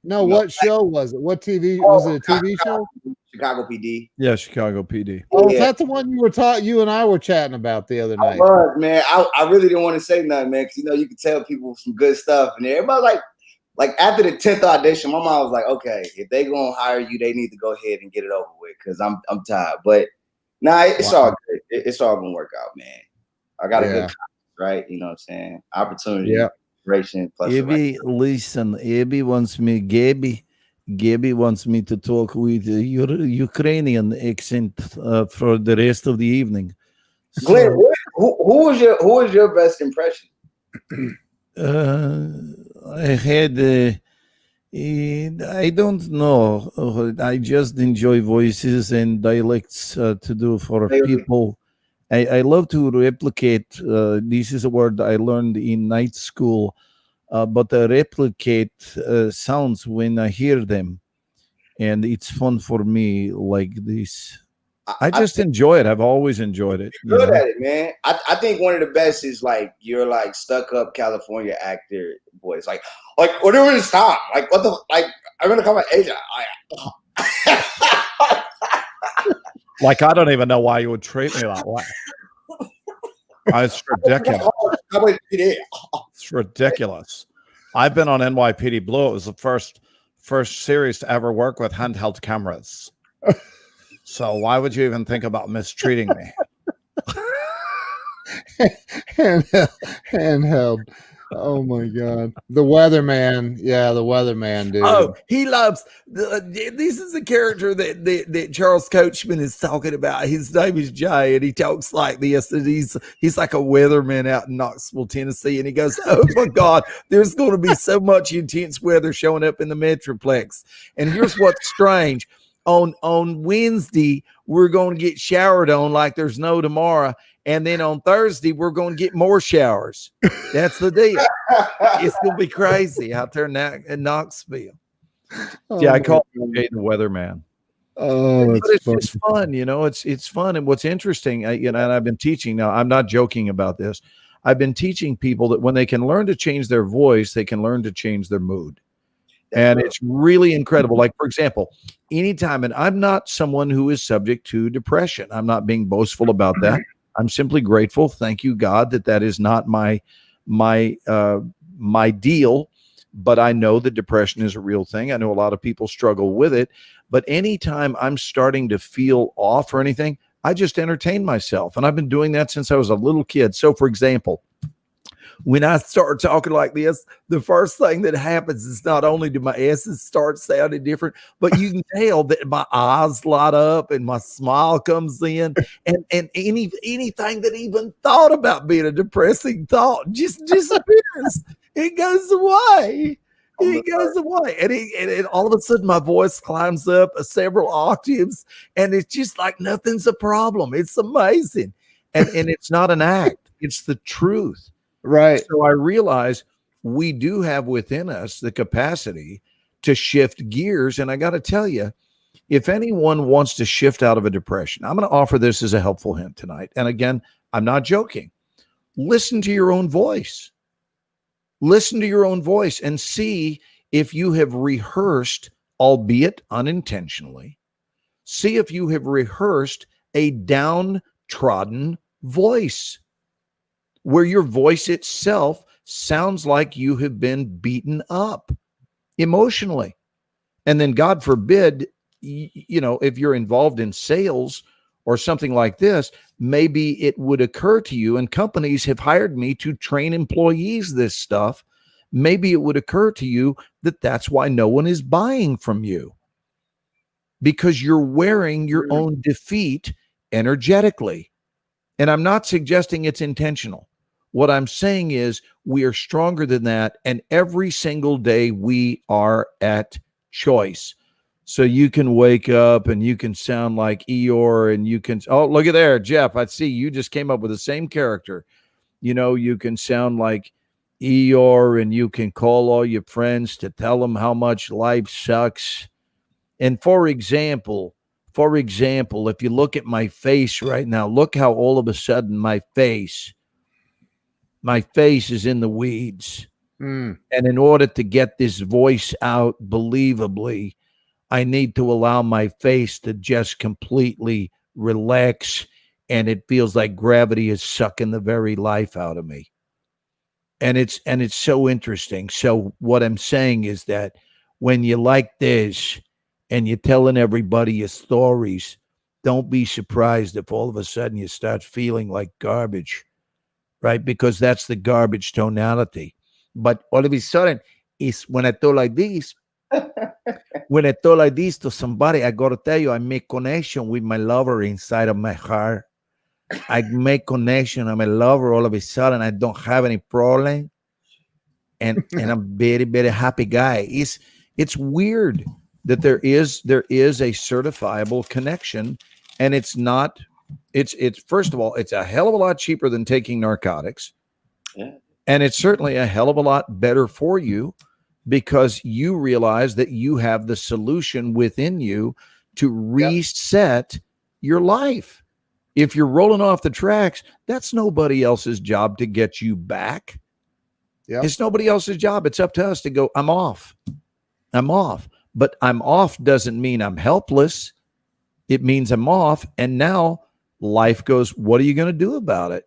what show was it? What TV was it? A TV show? Chicago PD. Yeah, Chicago PD. Oh, is that the one you and I were chatting about the other night? Man. I really didn't want to say nothing, man, because you know you can tell people some good stuff, and everybody like after the 10th audition, my mom was like, okay, if they gonna hire you, they need to go ahead and get it over with because I'm tired. But nah, it's all good. It's all gonna work out, man. I got a good time, right? You know what I'm saying? Opportunity, inspiration, plus. Listen, Abby wants me, Gabby wants me to talk with your Ukrainian accent for the rest of the evening. Glenn, who was your best impression? I had I don't know. I just enjoy voices and dialects to do for people. I love to replicate. This is a word I learned in night school, but I replicate sounds when I hear them, and it's fun for me like this. I just enjoy it. I've always enjoyed it. You're good at it, man. I think one of the best is like you're like stuck up California actor voice. Like whatever it's time. Like what the I'm gonna call my agent. Like I don't even know why you would treat me that way. It's ridiculous. It's ridiculous. I've been on NYPD Blue. It was the first series to ever work with handheld cameras. So why would you even think about mistreating me? Handheld. Oh my God. The weatherman. Yeah, the weatherman, dude. Oh, he loves this is a character that Charles Coachman is talking about. His name is Jay, and he talks like this. And he's like a weatherman out in Knoxville, Tennessee. And he goes, oh my God, there's going to be so much intense weather showing up in the Metroplex. And here's what's strange. On Wednesday, we're going to get showered on like there's no tomorrow. And then on Thursday, we're going to get more showers. That's the deal. It's going to be crazy out there in Knoxville. Yeah, I call him the weatherman. Oh, but it's just fun, you know. It's fun, and what's interesting, and I've been teaching now. I'm not joking about this. I've been teaching people that when they can learn to change their voice, they can learn to change their mood. And it's really incredible. Like, for example, anytime, and I'm not someone who is subject to depression. I'm not being boastful about that. I'm simply grateful. Thank you, God, that is not my deal. But I know that depression is a real thing. I know a lot of people struggle with it. But anytime I'm starting to feel off or anything, I just entertain myself. And I've been doing that since I was a little kid. So, for example, when I start talking like this, the first thing that happens is not only do my S's start sounding different, but you can tell that my eyes light up and my smile comes in, and anything that even thought about being a depressing thought just disappears. It goes away. It goes away. And all of a sudden my voice climbs up several octaves, and it's just like nothing's a problem. It's amazing. And it's not an act. It's the truth. Right. So I realize we do have within us the capacity to shift gears. And I got to tell you, if anyone wants to shift out of a depression, I'm going to offer this as a helpful hint tonight. And again, I'm not joking. Listen to your own voice. Listen to your own voice and see if you have rehearsed, albeit unintentionally, See if you have rehearsed a downtrodden voice where your voice itself sounds like you have been beaten up emotionally. And then God forbid, if you're involved in sales or something like this, maybe it would occur to you, and companies have hired me to train employees this stuff. Maybe it would occur to you that that's why no one is buying from you, because you're wearing your own defeat energetically. And I'm not suggesting it's intentional. What I'm saying is we are stronger than that. And every single day we are at choice. So you can wake up and you can sound like Eeyore, and you can, oh, look at there, Jeff, I see you just came up with the same character. You can sound like Eeyore, and you can call all your friends to tell them how much life sucks. And for example, if you look at my face right now, look how all of a sudden my face is in the weeds. And in order to get this voice out believably, I need to allow my face to just completely relax, and it feels like gravity is sucking the very life out of me. And it's so interesting. So what I'm saying is that when you like this and you're telling everybody your stories, don't be surprised if all of a sudden you start feeling like garbage, right? Because that's the garbage tonality. But all of a sudden, is when I talk like this, to somebody, I got to tell you, I make connection with my lover inside of my heart. I make connection. I'm a lover all of a sudden. I don't have any problem. And I'm very, very happy guy. It's weird that there is a certifiable connection, and it's first of all, it's a hell of a lot cheaper than taking narcotics. Yeah. And it's certainly a hell of a lot better for you, because you realize that you have the solution within you to reset your life. If you're rolling off the tracks, that's nobody else's job to get you back. Yep. It's nobody else's job. It's up to us to go, I'm off. But I'm off doesn't mean I'm helpless. It means I'm off. And now life goes, what are you going to do about it?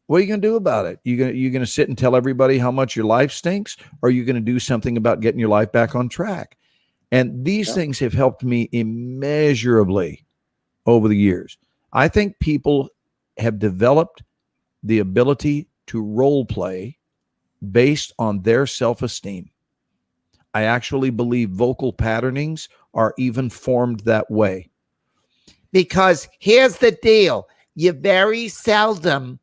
What are you going to do about it? You're going to sit and tell everybody how much your life stinks, or are you going to do something about getting your life back on track? And these things have helped me immeasurably over the years. I think people have developed the ability to role play based on their self-esteem. I actually believe vocal patternings are even formed that way. Because here's the deal. You very seldom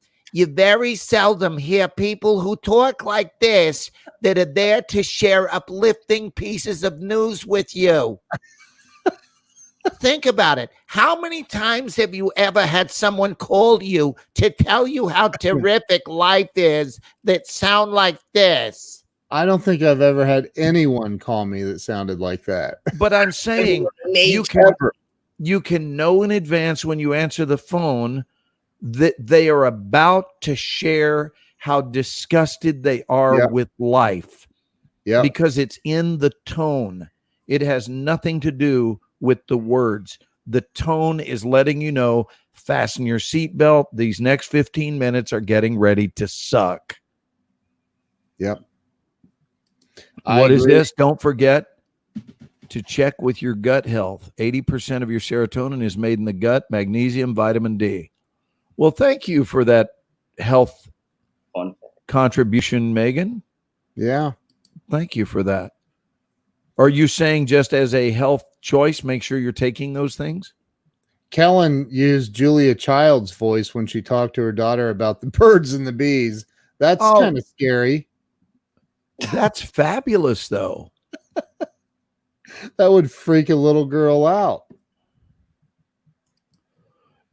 hear people who talk like this that are there to share uplifting pieces of news with you. Think about it. How many times have you ever had someone call you to tell you how terrific life is that sound like this? I don't think I've ever had anyone call me that sounded like that. But I'm saying you can know in advance when you answer the phone that they are about to share how disgusted they are with life. Yeah. Because it's in the tone. It has nothing to do with the words. The tone is letting you know, fasten your seatbelt. These next 15 minutes are getting ready to suck. Yep. What is this? Don't forget to check with your gut health. 80% of your serotonin is made in the gut, magnesium, vitamin D. Well, thank you for that health contribution, Megan. Yeah. Thank you for that. Are you saying just as a health choice, make sure you're taking those things? Kellen used Julia Child's voice when she talked to her daughter about the birds and the bees. That's kind of scary. That's fabulous, though. That would freak a little girl out.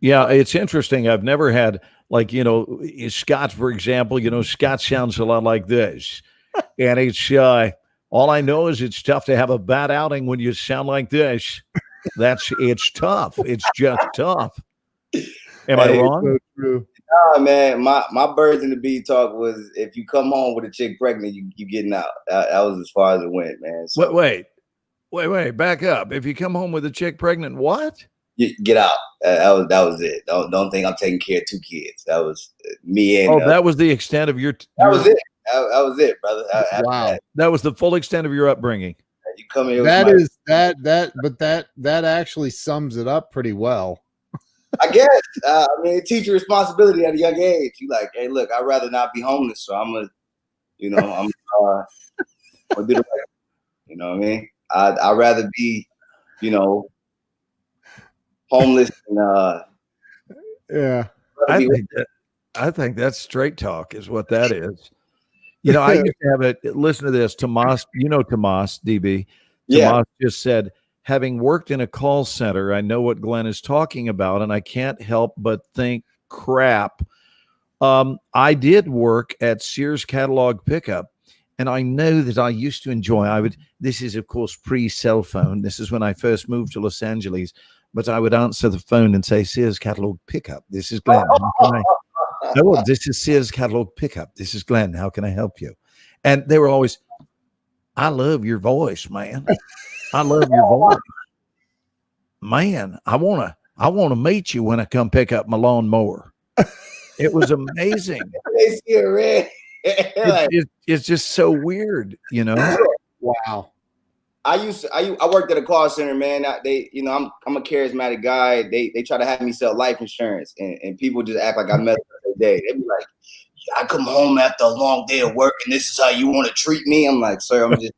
Yeah, it's interesting. I've never had, like, Scott, for example, Scott sounds a lot like this. And it's, all I know is it's tough to have a bad outing when you sound like this. It's tough. It's just tough. Am I wrong? So true. Nah, man, my birds and the bee talk was, if you come home with a chick pregnant, you getting out. That was as far as it went, man. So, Wait. Wait, back up. If you come home with a chick pregnant, what? Get out. That was it. Don't think I'm taking care of 2 kids. That was me and. That was the extent of your. That was it. That was it, brother. Wow. That was the full extent of your upbringing. You come here. But that actually sums it up pretty well. I guess. I mean, teach your responsibility at a young age. You like, hey, look, I'd rather not be homeless, so I'm gonna do the right. You know what I mean? I'd rather be, homeless and Yeah. I think that's straight talk is what that is. I used to have it. Listen to this. Tomas, Tomas, DB. Tomas just said, having worked in a call center, I know what Glenn is talking about, and I can't help but think, crap. I did work at Sears Catalog Pickup, and I know that I used to enjoy. This is, of course, pre-cell phone. This is when I first moved to Los Angeles, but I would answer the phone and say, Sears Catalog Pickup. This is Glenn. This is Sears Catalog Pickup. This is Glenn. How can I help you? And they were always, I love your voice, man. I love your voice. Man, I want to meet you when I come pick up my lawnmower. It was amazing. It's just so weird, Wow. I worked at a call center, man. I'm a charismatic guy. They try to have me sell life insurance, and people just act like I messed up their day. They be like, I come home after a long day of work, and this is how you want to treat me. I'm like, sir, I'm just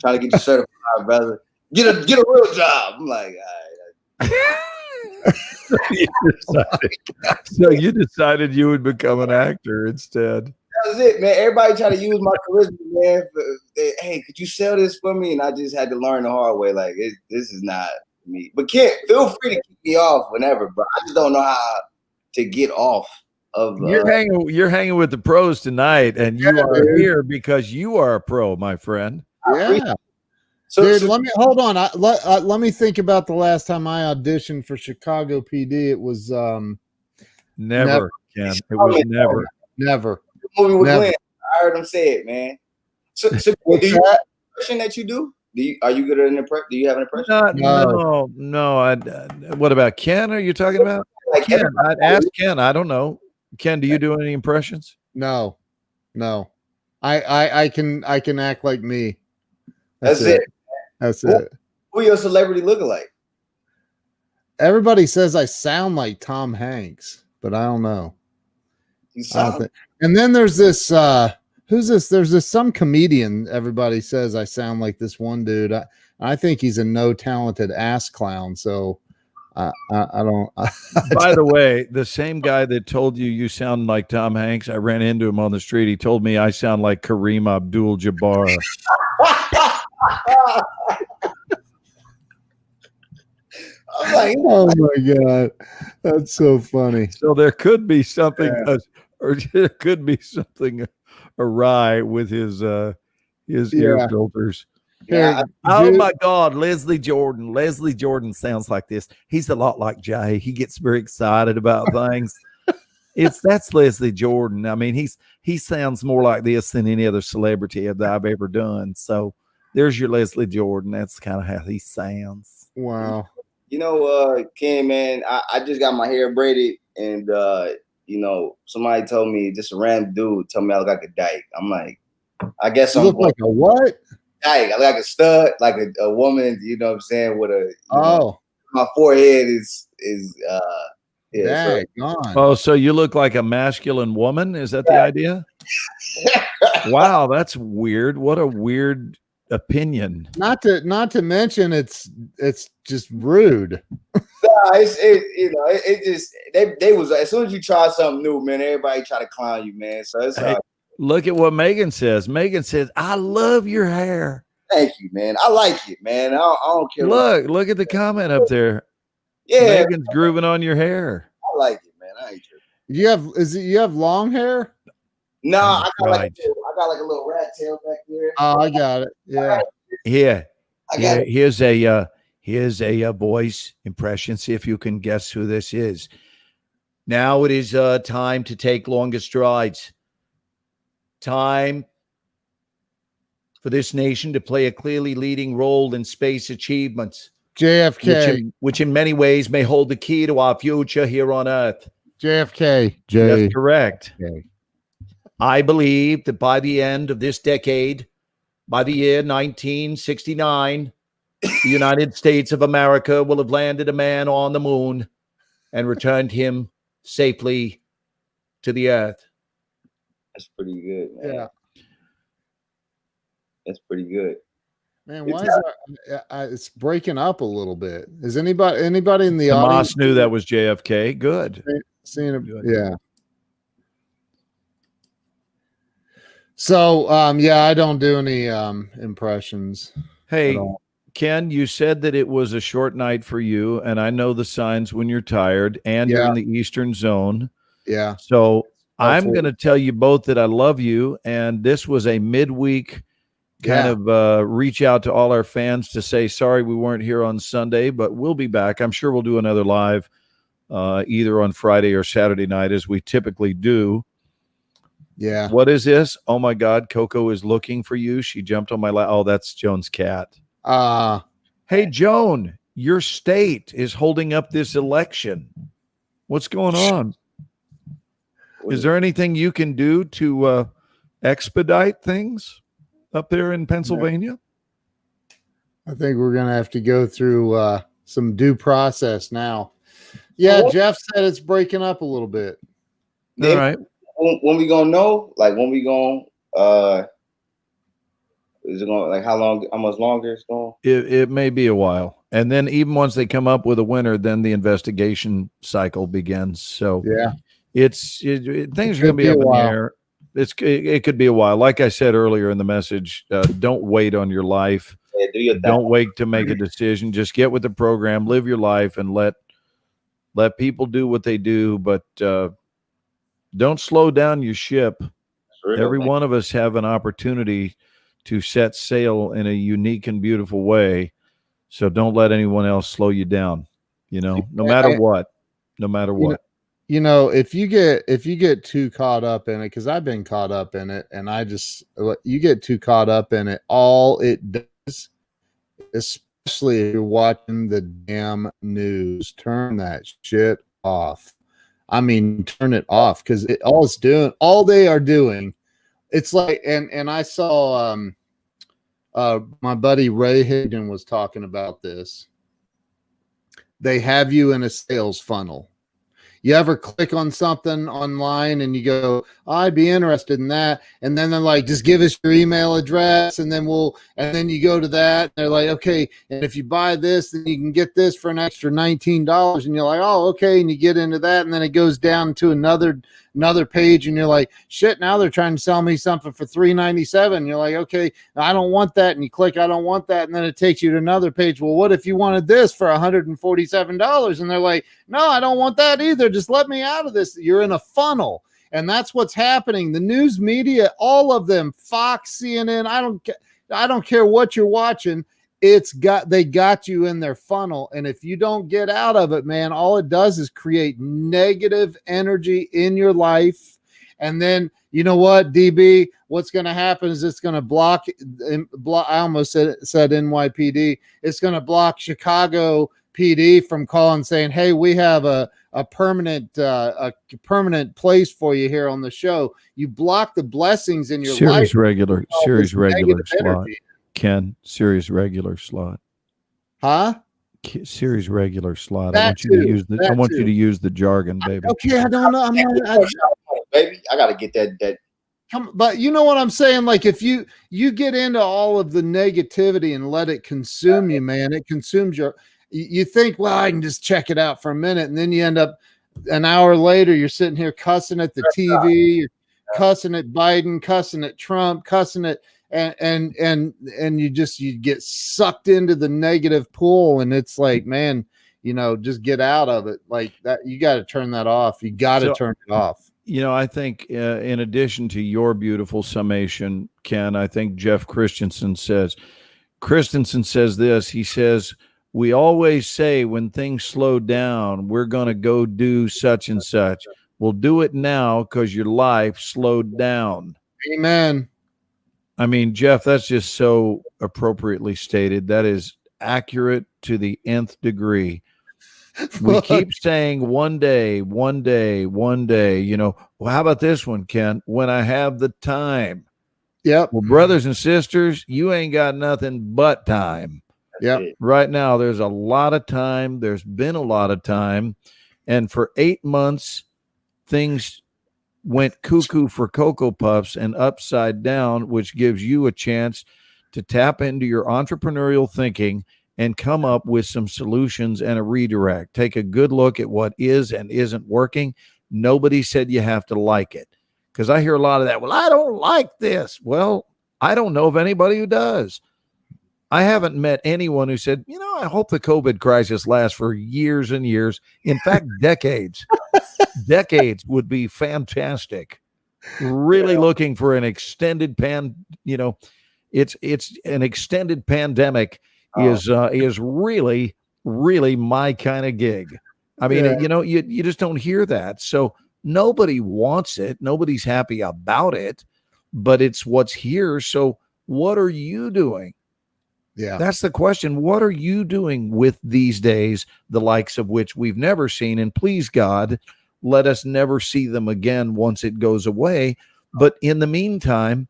trying to get you certified, brother. Get a real job. I'm like, all right. So you decided you would become an actor instead. That was it, man. Everybody try to use my charisma, man. Hey, could you sell this for me? And I just had to learn the hard way. Like, this is not me. But Kent, feel free to keep me off whenever, bro. I just don't know how to get off of. You're hanging with the pros tonight, and you are here because you are a pro, my friend. Yeah. Dude, let me hold on. Let me think about the last time I auditioned for Chicago PD. It was never, Ken. It was never. Movie with Glenn. I heard him say it, man. So do you have an impression that you do? Are you good at an impression? Do you have an impression? No. What about Ken? Are you talking about? Like Ken, I'd ask Ken. I don't know. Ken, do you do any impressions? No. I can act like me. That's it. That's it. Who your celebrity lookalike? Everybody says I sound like Tom Hanks, but I don't know. And then there's this who's this? There's this some comedian. Everybody says I sound like this one dude. I think he's a no talented ass clown. So I don't. By the way, the same guy that told you sound like Tom Hanks, I ran into him on the street. He told me I sound like Kareem Abdul-Jabbar. I'm like, oh my god, that's so funny. So there could be something, or there could be something awry with his ear filters. Yeah. Oh my God, Leslie Jordan. Leslie Jordan sounds like this. He's a lot like Jay. He gets very excited about things. That's Leslie Jordan. I mean, he sounds more like this than any other celebrity that I've ever done. So there's your Leslie Jordan. That's kind of how he sounds. Wow. Ken, man, I just got my hair braided, and somebody told me, just a random dude told me I look like a dyke. I'm like, I guess you look like a what? Dyke. I look like a stud, like a woman. You know what I'm saying? With my forehead is gone. So you look like a masculine woman? Is that the idea? Wow, that's weird. What a weird opinion. Not to mention it's just rude. It just they was, as soon as you try something new, man, everybody try to clown you, man. So it's look at what Megan says. Megan says, I love your hair. Thank you, man. I like it, man. I don't care. Look at the comment up there. Yeah, Megan's grooving on your hair. I like it, man. I ain't tripping. You have long hair? No, I got like a little rat tail back there. Oh, I got it. Yeah. Here's a voice impression. See if you can guess who this is. Now it is time to take longer strides. Time for this nation to play a clearly leading role in space achievements, JFK. which in many ways may hold the key to our future here on Earth. JFK. That's correct. JFK. I believe that by the end of this decade, by the year 1969, the United States of America will have landed a man on the moon and returned him safely to the Earth. That's pretty good, man. Yeah. That's pretty good. Man, why is that? It's breaking up a little bit. Is anybody in the Tomas audience knew that was JFK. Good. seeing it? Good. Yeah. So, yeah, I don't do any impressions. Hey, at all. Ken, you said that it was a short night for you, and I know the signs when you're tired and you're Yeah. in the Eastern Zone. Yeah. So I'm Hopefully. going to tell you both that I love you, and this was a midweek kind of reach out to all our fans to say sorry we weren't here on Sunday, but we'll be back. I'm sure we'll do another live either on Friday or Saturday night as we typically do. Yeah. What is this? Oh my God, Coco is looking for you. She jumped on my lap. Oh, that's Joan's cat. Hey, Joan, your state is holding up this election. What's going on? Is there anything you can do to expedite things up there in Pennsylvania? I think we're going to have to go through some due process now. Yeah, Jeff said it's breaking up a little bit. All right. When we gonna know? Like when we gonna is it going like how much longer it's going? It may be a while. And then even once they come up with a winner, then the investigation cycle begins. So Yeah. things are going to be up in the air. It could be a while. Like I said earlier in the message, don't wait on your life. Yeah, don't wait to make a decision. Just get with the program, live your life, and let people do what they do. But don't slow down your ship. Every one of us have an opportunity to set sail in a unique and beautiful way. So don't let anyone else slow you down. No matter what. If you get too caught up in it, because I've been caught up in it, and you get too caught up in it, all it does, especially if you're watching the damn news, turn that shit off. I mean, turn it off, because all they are doing, it's like, and I saw my buddy Ray Higdon was talking about this. They have you in a sales funnel. You ever click on something online and you go, I'd be interested in that. And then they're like, just give us your email address. And then you go to that. And they're like, okay. And if you buy this, then you can get this for an extra $19. And you're like, oh, okay. And you get into that. And then it goes down to another page. And you're like, shit, now they're trying to sell me something for $3.97. And you're like, okay, I don't want that. And you click, I don't want that. And then it takes you to another page. Well, what if you wanted this for $147? And they're like, no, I don't want that either. Just let me out of this. You're in a funnel. And that's what's happening. The news media, all of them, Fox, CNN, I don't care what you're watching. They got you in their funnel. And if you don't get out of it, man, all it does is create negative energy in your life. And then, you know what, DB, what's going to happen is it's going to block. I almost said NYPD. It's going to block Chicago PD from calling saying, hey, we have a permanent place for you here on the show. You block the blessings in your life. Series regular slot. Ken, series regular slot. Huh? Series regular slot. I want you to use the jargon, baby. Okay, I don't know. Baby, I gotta get that. But you know what I'm saying? Like if you get into all of the negativity and let it consume you, man, it consumes you think, well, I can just check it out for a minute. And then you end up an hour later, you're sitting here cussing at the TV, you're cussing at Biden, cussing at Trump, cussing at, and you get sucked into the negative pool. And it's like, man, just get out of it like that. You got to turn that off. You got to turn it off. I think in addition to your beautiful summation, Ken, I think Jeff Christensen says this. He says, we always say when things slow down, we're going to go do such and such. We'll do it now because your life slowed down. Amen. I mean, Jeff, that's just so appropriately stated. That is accurate to the nth degree. We keep saying one day, one day, one day, you know, well, how about this one, Ken? When I have the time. Yep. Well, brothers and sisters, you ain't got nothing but time. Yep. Right now, there's a lot of time. There's been a lot of time. And for 8 months, things went cuckoo for Cocoa Puffs and upside down, which gives you a chance to tap into your entrepreneurial thinking and come up with some solutions and a redirect. Take a good look at what is and isn't working. Nobody said you have to like it, because I hear a lot of that. Well, I don't like this. Well, I don't know of anybody who does. I haven't met anyone who said, you know, I hope the COVID crisis lasts for years and years. In fact, decades. Decades would be fantastic. Really looking for an extended it's an extended pandemic is really, really my kind of gig. I mean, you just don't hear that. So nobody wants it. Nobody's happy about it, but it's what's here. So what are you doing? Yeah, that's the question. What are you doing with these days, the likes of which we've never seen? And please, God, let us never see them again once it goes away. But in the meantime,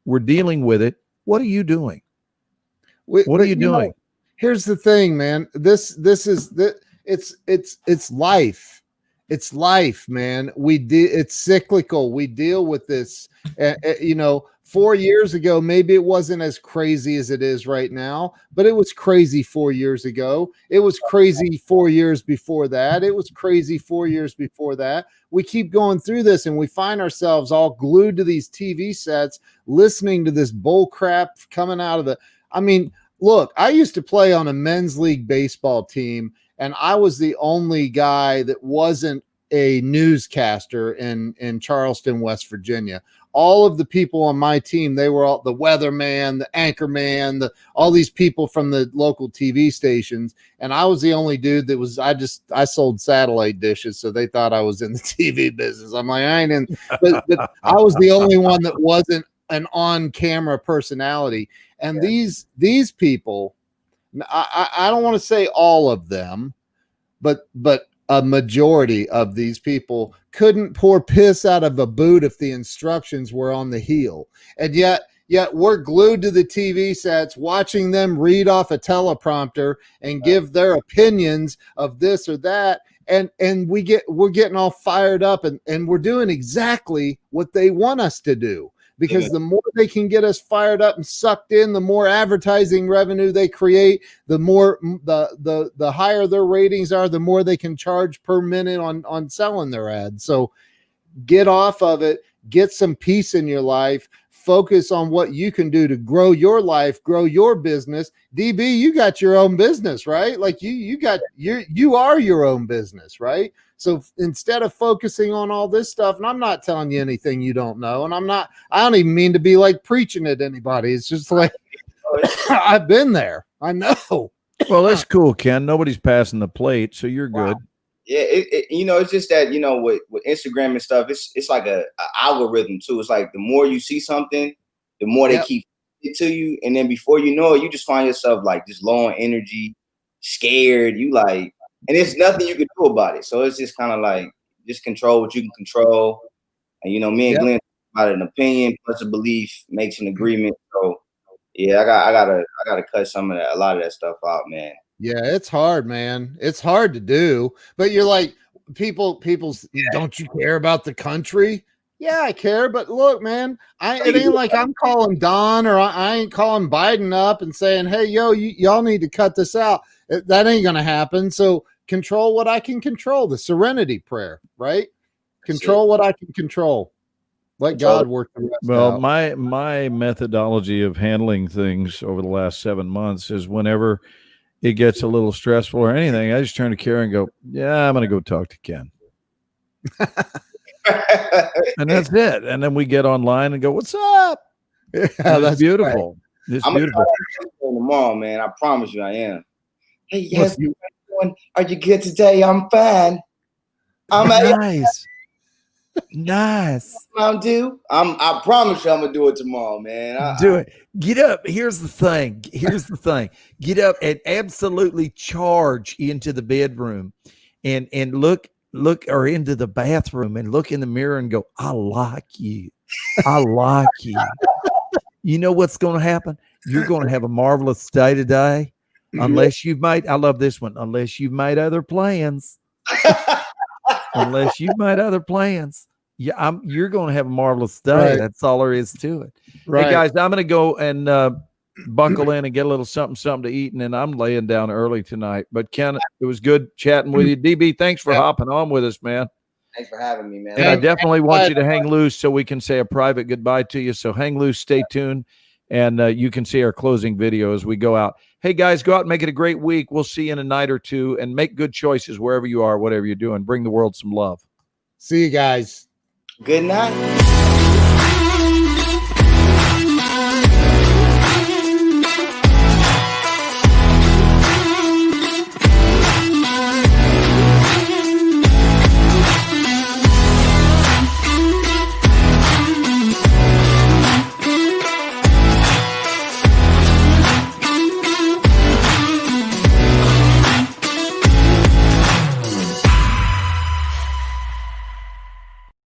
we're dealing with it. What are you doing? What are you doing? Here's the thing, man. It's life. It's life, man. It's cyclical. We deal with this. 4 years ago, maybe it wasn't as crazy as it is right now, but it was crazy 4 years ago. It was crazy 4 years before that. It was crazy 4 years before that. We keep going through this, and we find ourselves all glued to these TV sets, listening to this bull crap coming out of look, I used to play on a men's league baseball team, and I was the only guy that wasn't a newscaster in Charleston, West Virginia. All of the people on my team, they were all the weatherman, the anchorman, all these people from the local TV stations. And I was the only dude that was, I sold satellite dishes. So they thought I was in the TV business. I'm like, I ain't in, but I was the only one that wasn't an on-camera personality. And these people, I don't want to say all of them, but a majority of these people couldn't pour piss out of a boot if the instructions were on the heel. And yet we're glued to the TV sets, watching them read off a teleprompter and give their opinions of this or that. And we're getting all fired up, and we're doing exactly what they want us to do. Because the more they can get us fired up and sucked in, the more advertising revenue they create, the more the higher their ratings are, the more they can charge per minute on selling their ads. So get off of it, get some peace in your life, focus on what you can do to grow your life, grow your business. DB, you got your own business, right? Like you are your own business, right? So instead of focusing on all this stuff, and I'm not telling you anything you don't know, and I don't even mean to be like preaching at anybody. It's just like, I've been there. I know. Well, that's cool, Ken. Nobody's passing the plate, so you're good. Yeah, it's just that, with Instagram and stuff, it's like a algorithm too. It's like the more you see something, the more they keep it to you, and then before you know it, you just find yourself like just low on energy, scared. And there's nothing you can do about it. So it's just kind of like just control what you can control. And me and Glenn about an opinion plus a belief makes an agreement. So yeah, I gotta cut a lot of that stuff out, man. Yeah, it's hard, man. It's hard to do, but you're like, people's don't you care about the country? Yeah, I care, but look, man, it ain't like I'm calling Don or I ain't calling Biden up and saying, hey, yo, y'all need to cut this out. That ain't gonna happen. So control what I can control. The serenity prayer, right? Control what I can control. Let God work the rest out. My methodology of handling things over the last 7 months is whenever it gets a little stressful or anything, I just turn to Karen and go, yeah, I'm going to go talk to Ken. And that's it. And then we get online and go, what's up? Yeah, that's beautiful. Right. It's beautiful. Tomorrow, man. I promise you I am. Hey, yes, are you good today? I'm fine. I'm nice. Nice. Mountain Dew. I promise you, I'm gonna do it tomorrow, man. Do it. Get up. Here's the thing. Get up and absolutely charge into the bedroom, and look or into the bathroom and look in the mirror and go, I like you. I like you. You know what's going to happen? You're going to have a marvelous day today, unless you've made. I love this one. Unless you've made other plans. Unless you've made other plans. Yeah, you're going to have a marvelous day. Right. That's all there is to it. Right. Hey guys, I'm going to go and buckle in and get a little something to eat, and then I'm laying down early tonight. But Ken, it was good chatting with you. DB, thanks for hopping on with us, man. Thanks for having me, man. And I definitely want you to hang loose so we can say a private goodbye to you. So hang loose, stay tuned, and you can see our closing video as we go out. Hey guys, go out and make it a great week. We'll see you in a night or two, and make good choices wherever you are, whatever you're doing. Bring the world some love. See you guys. Good night.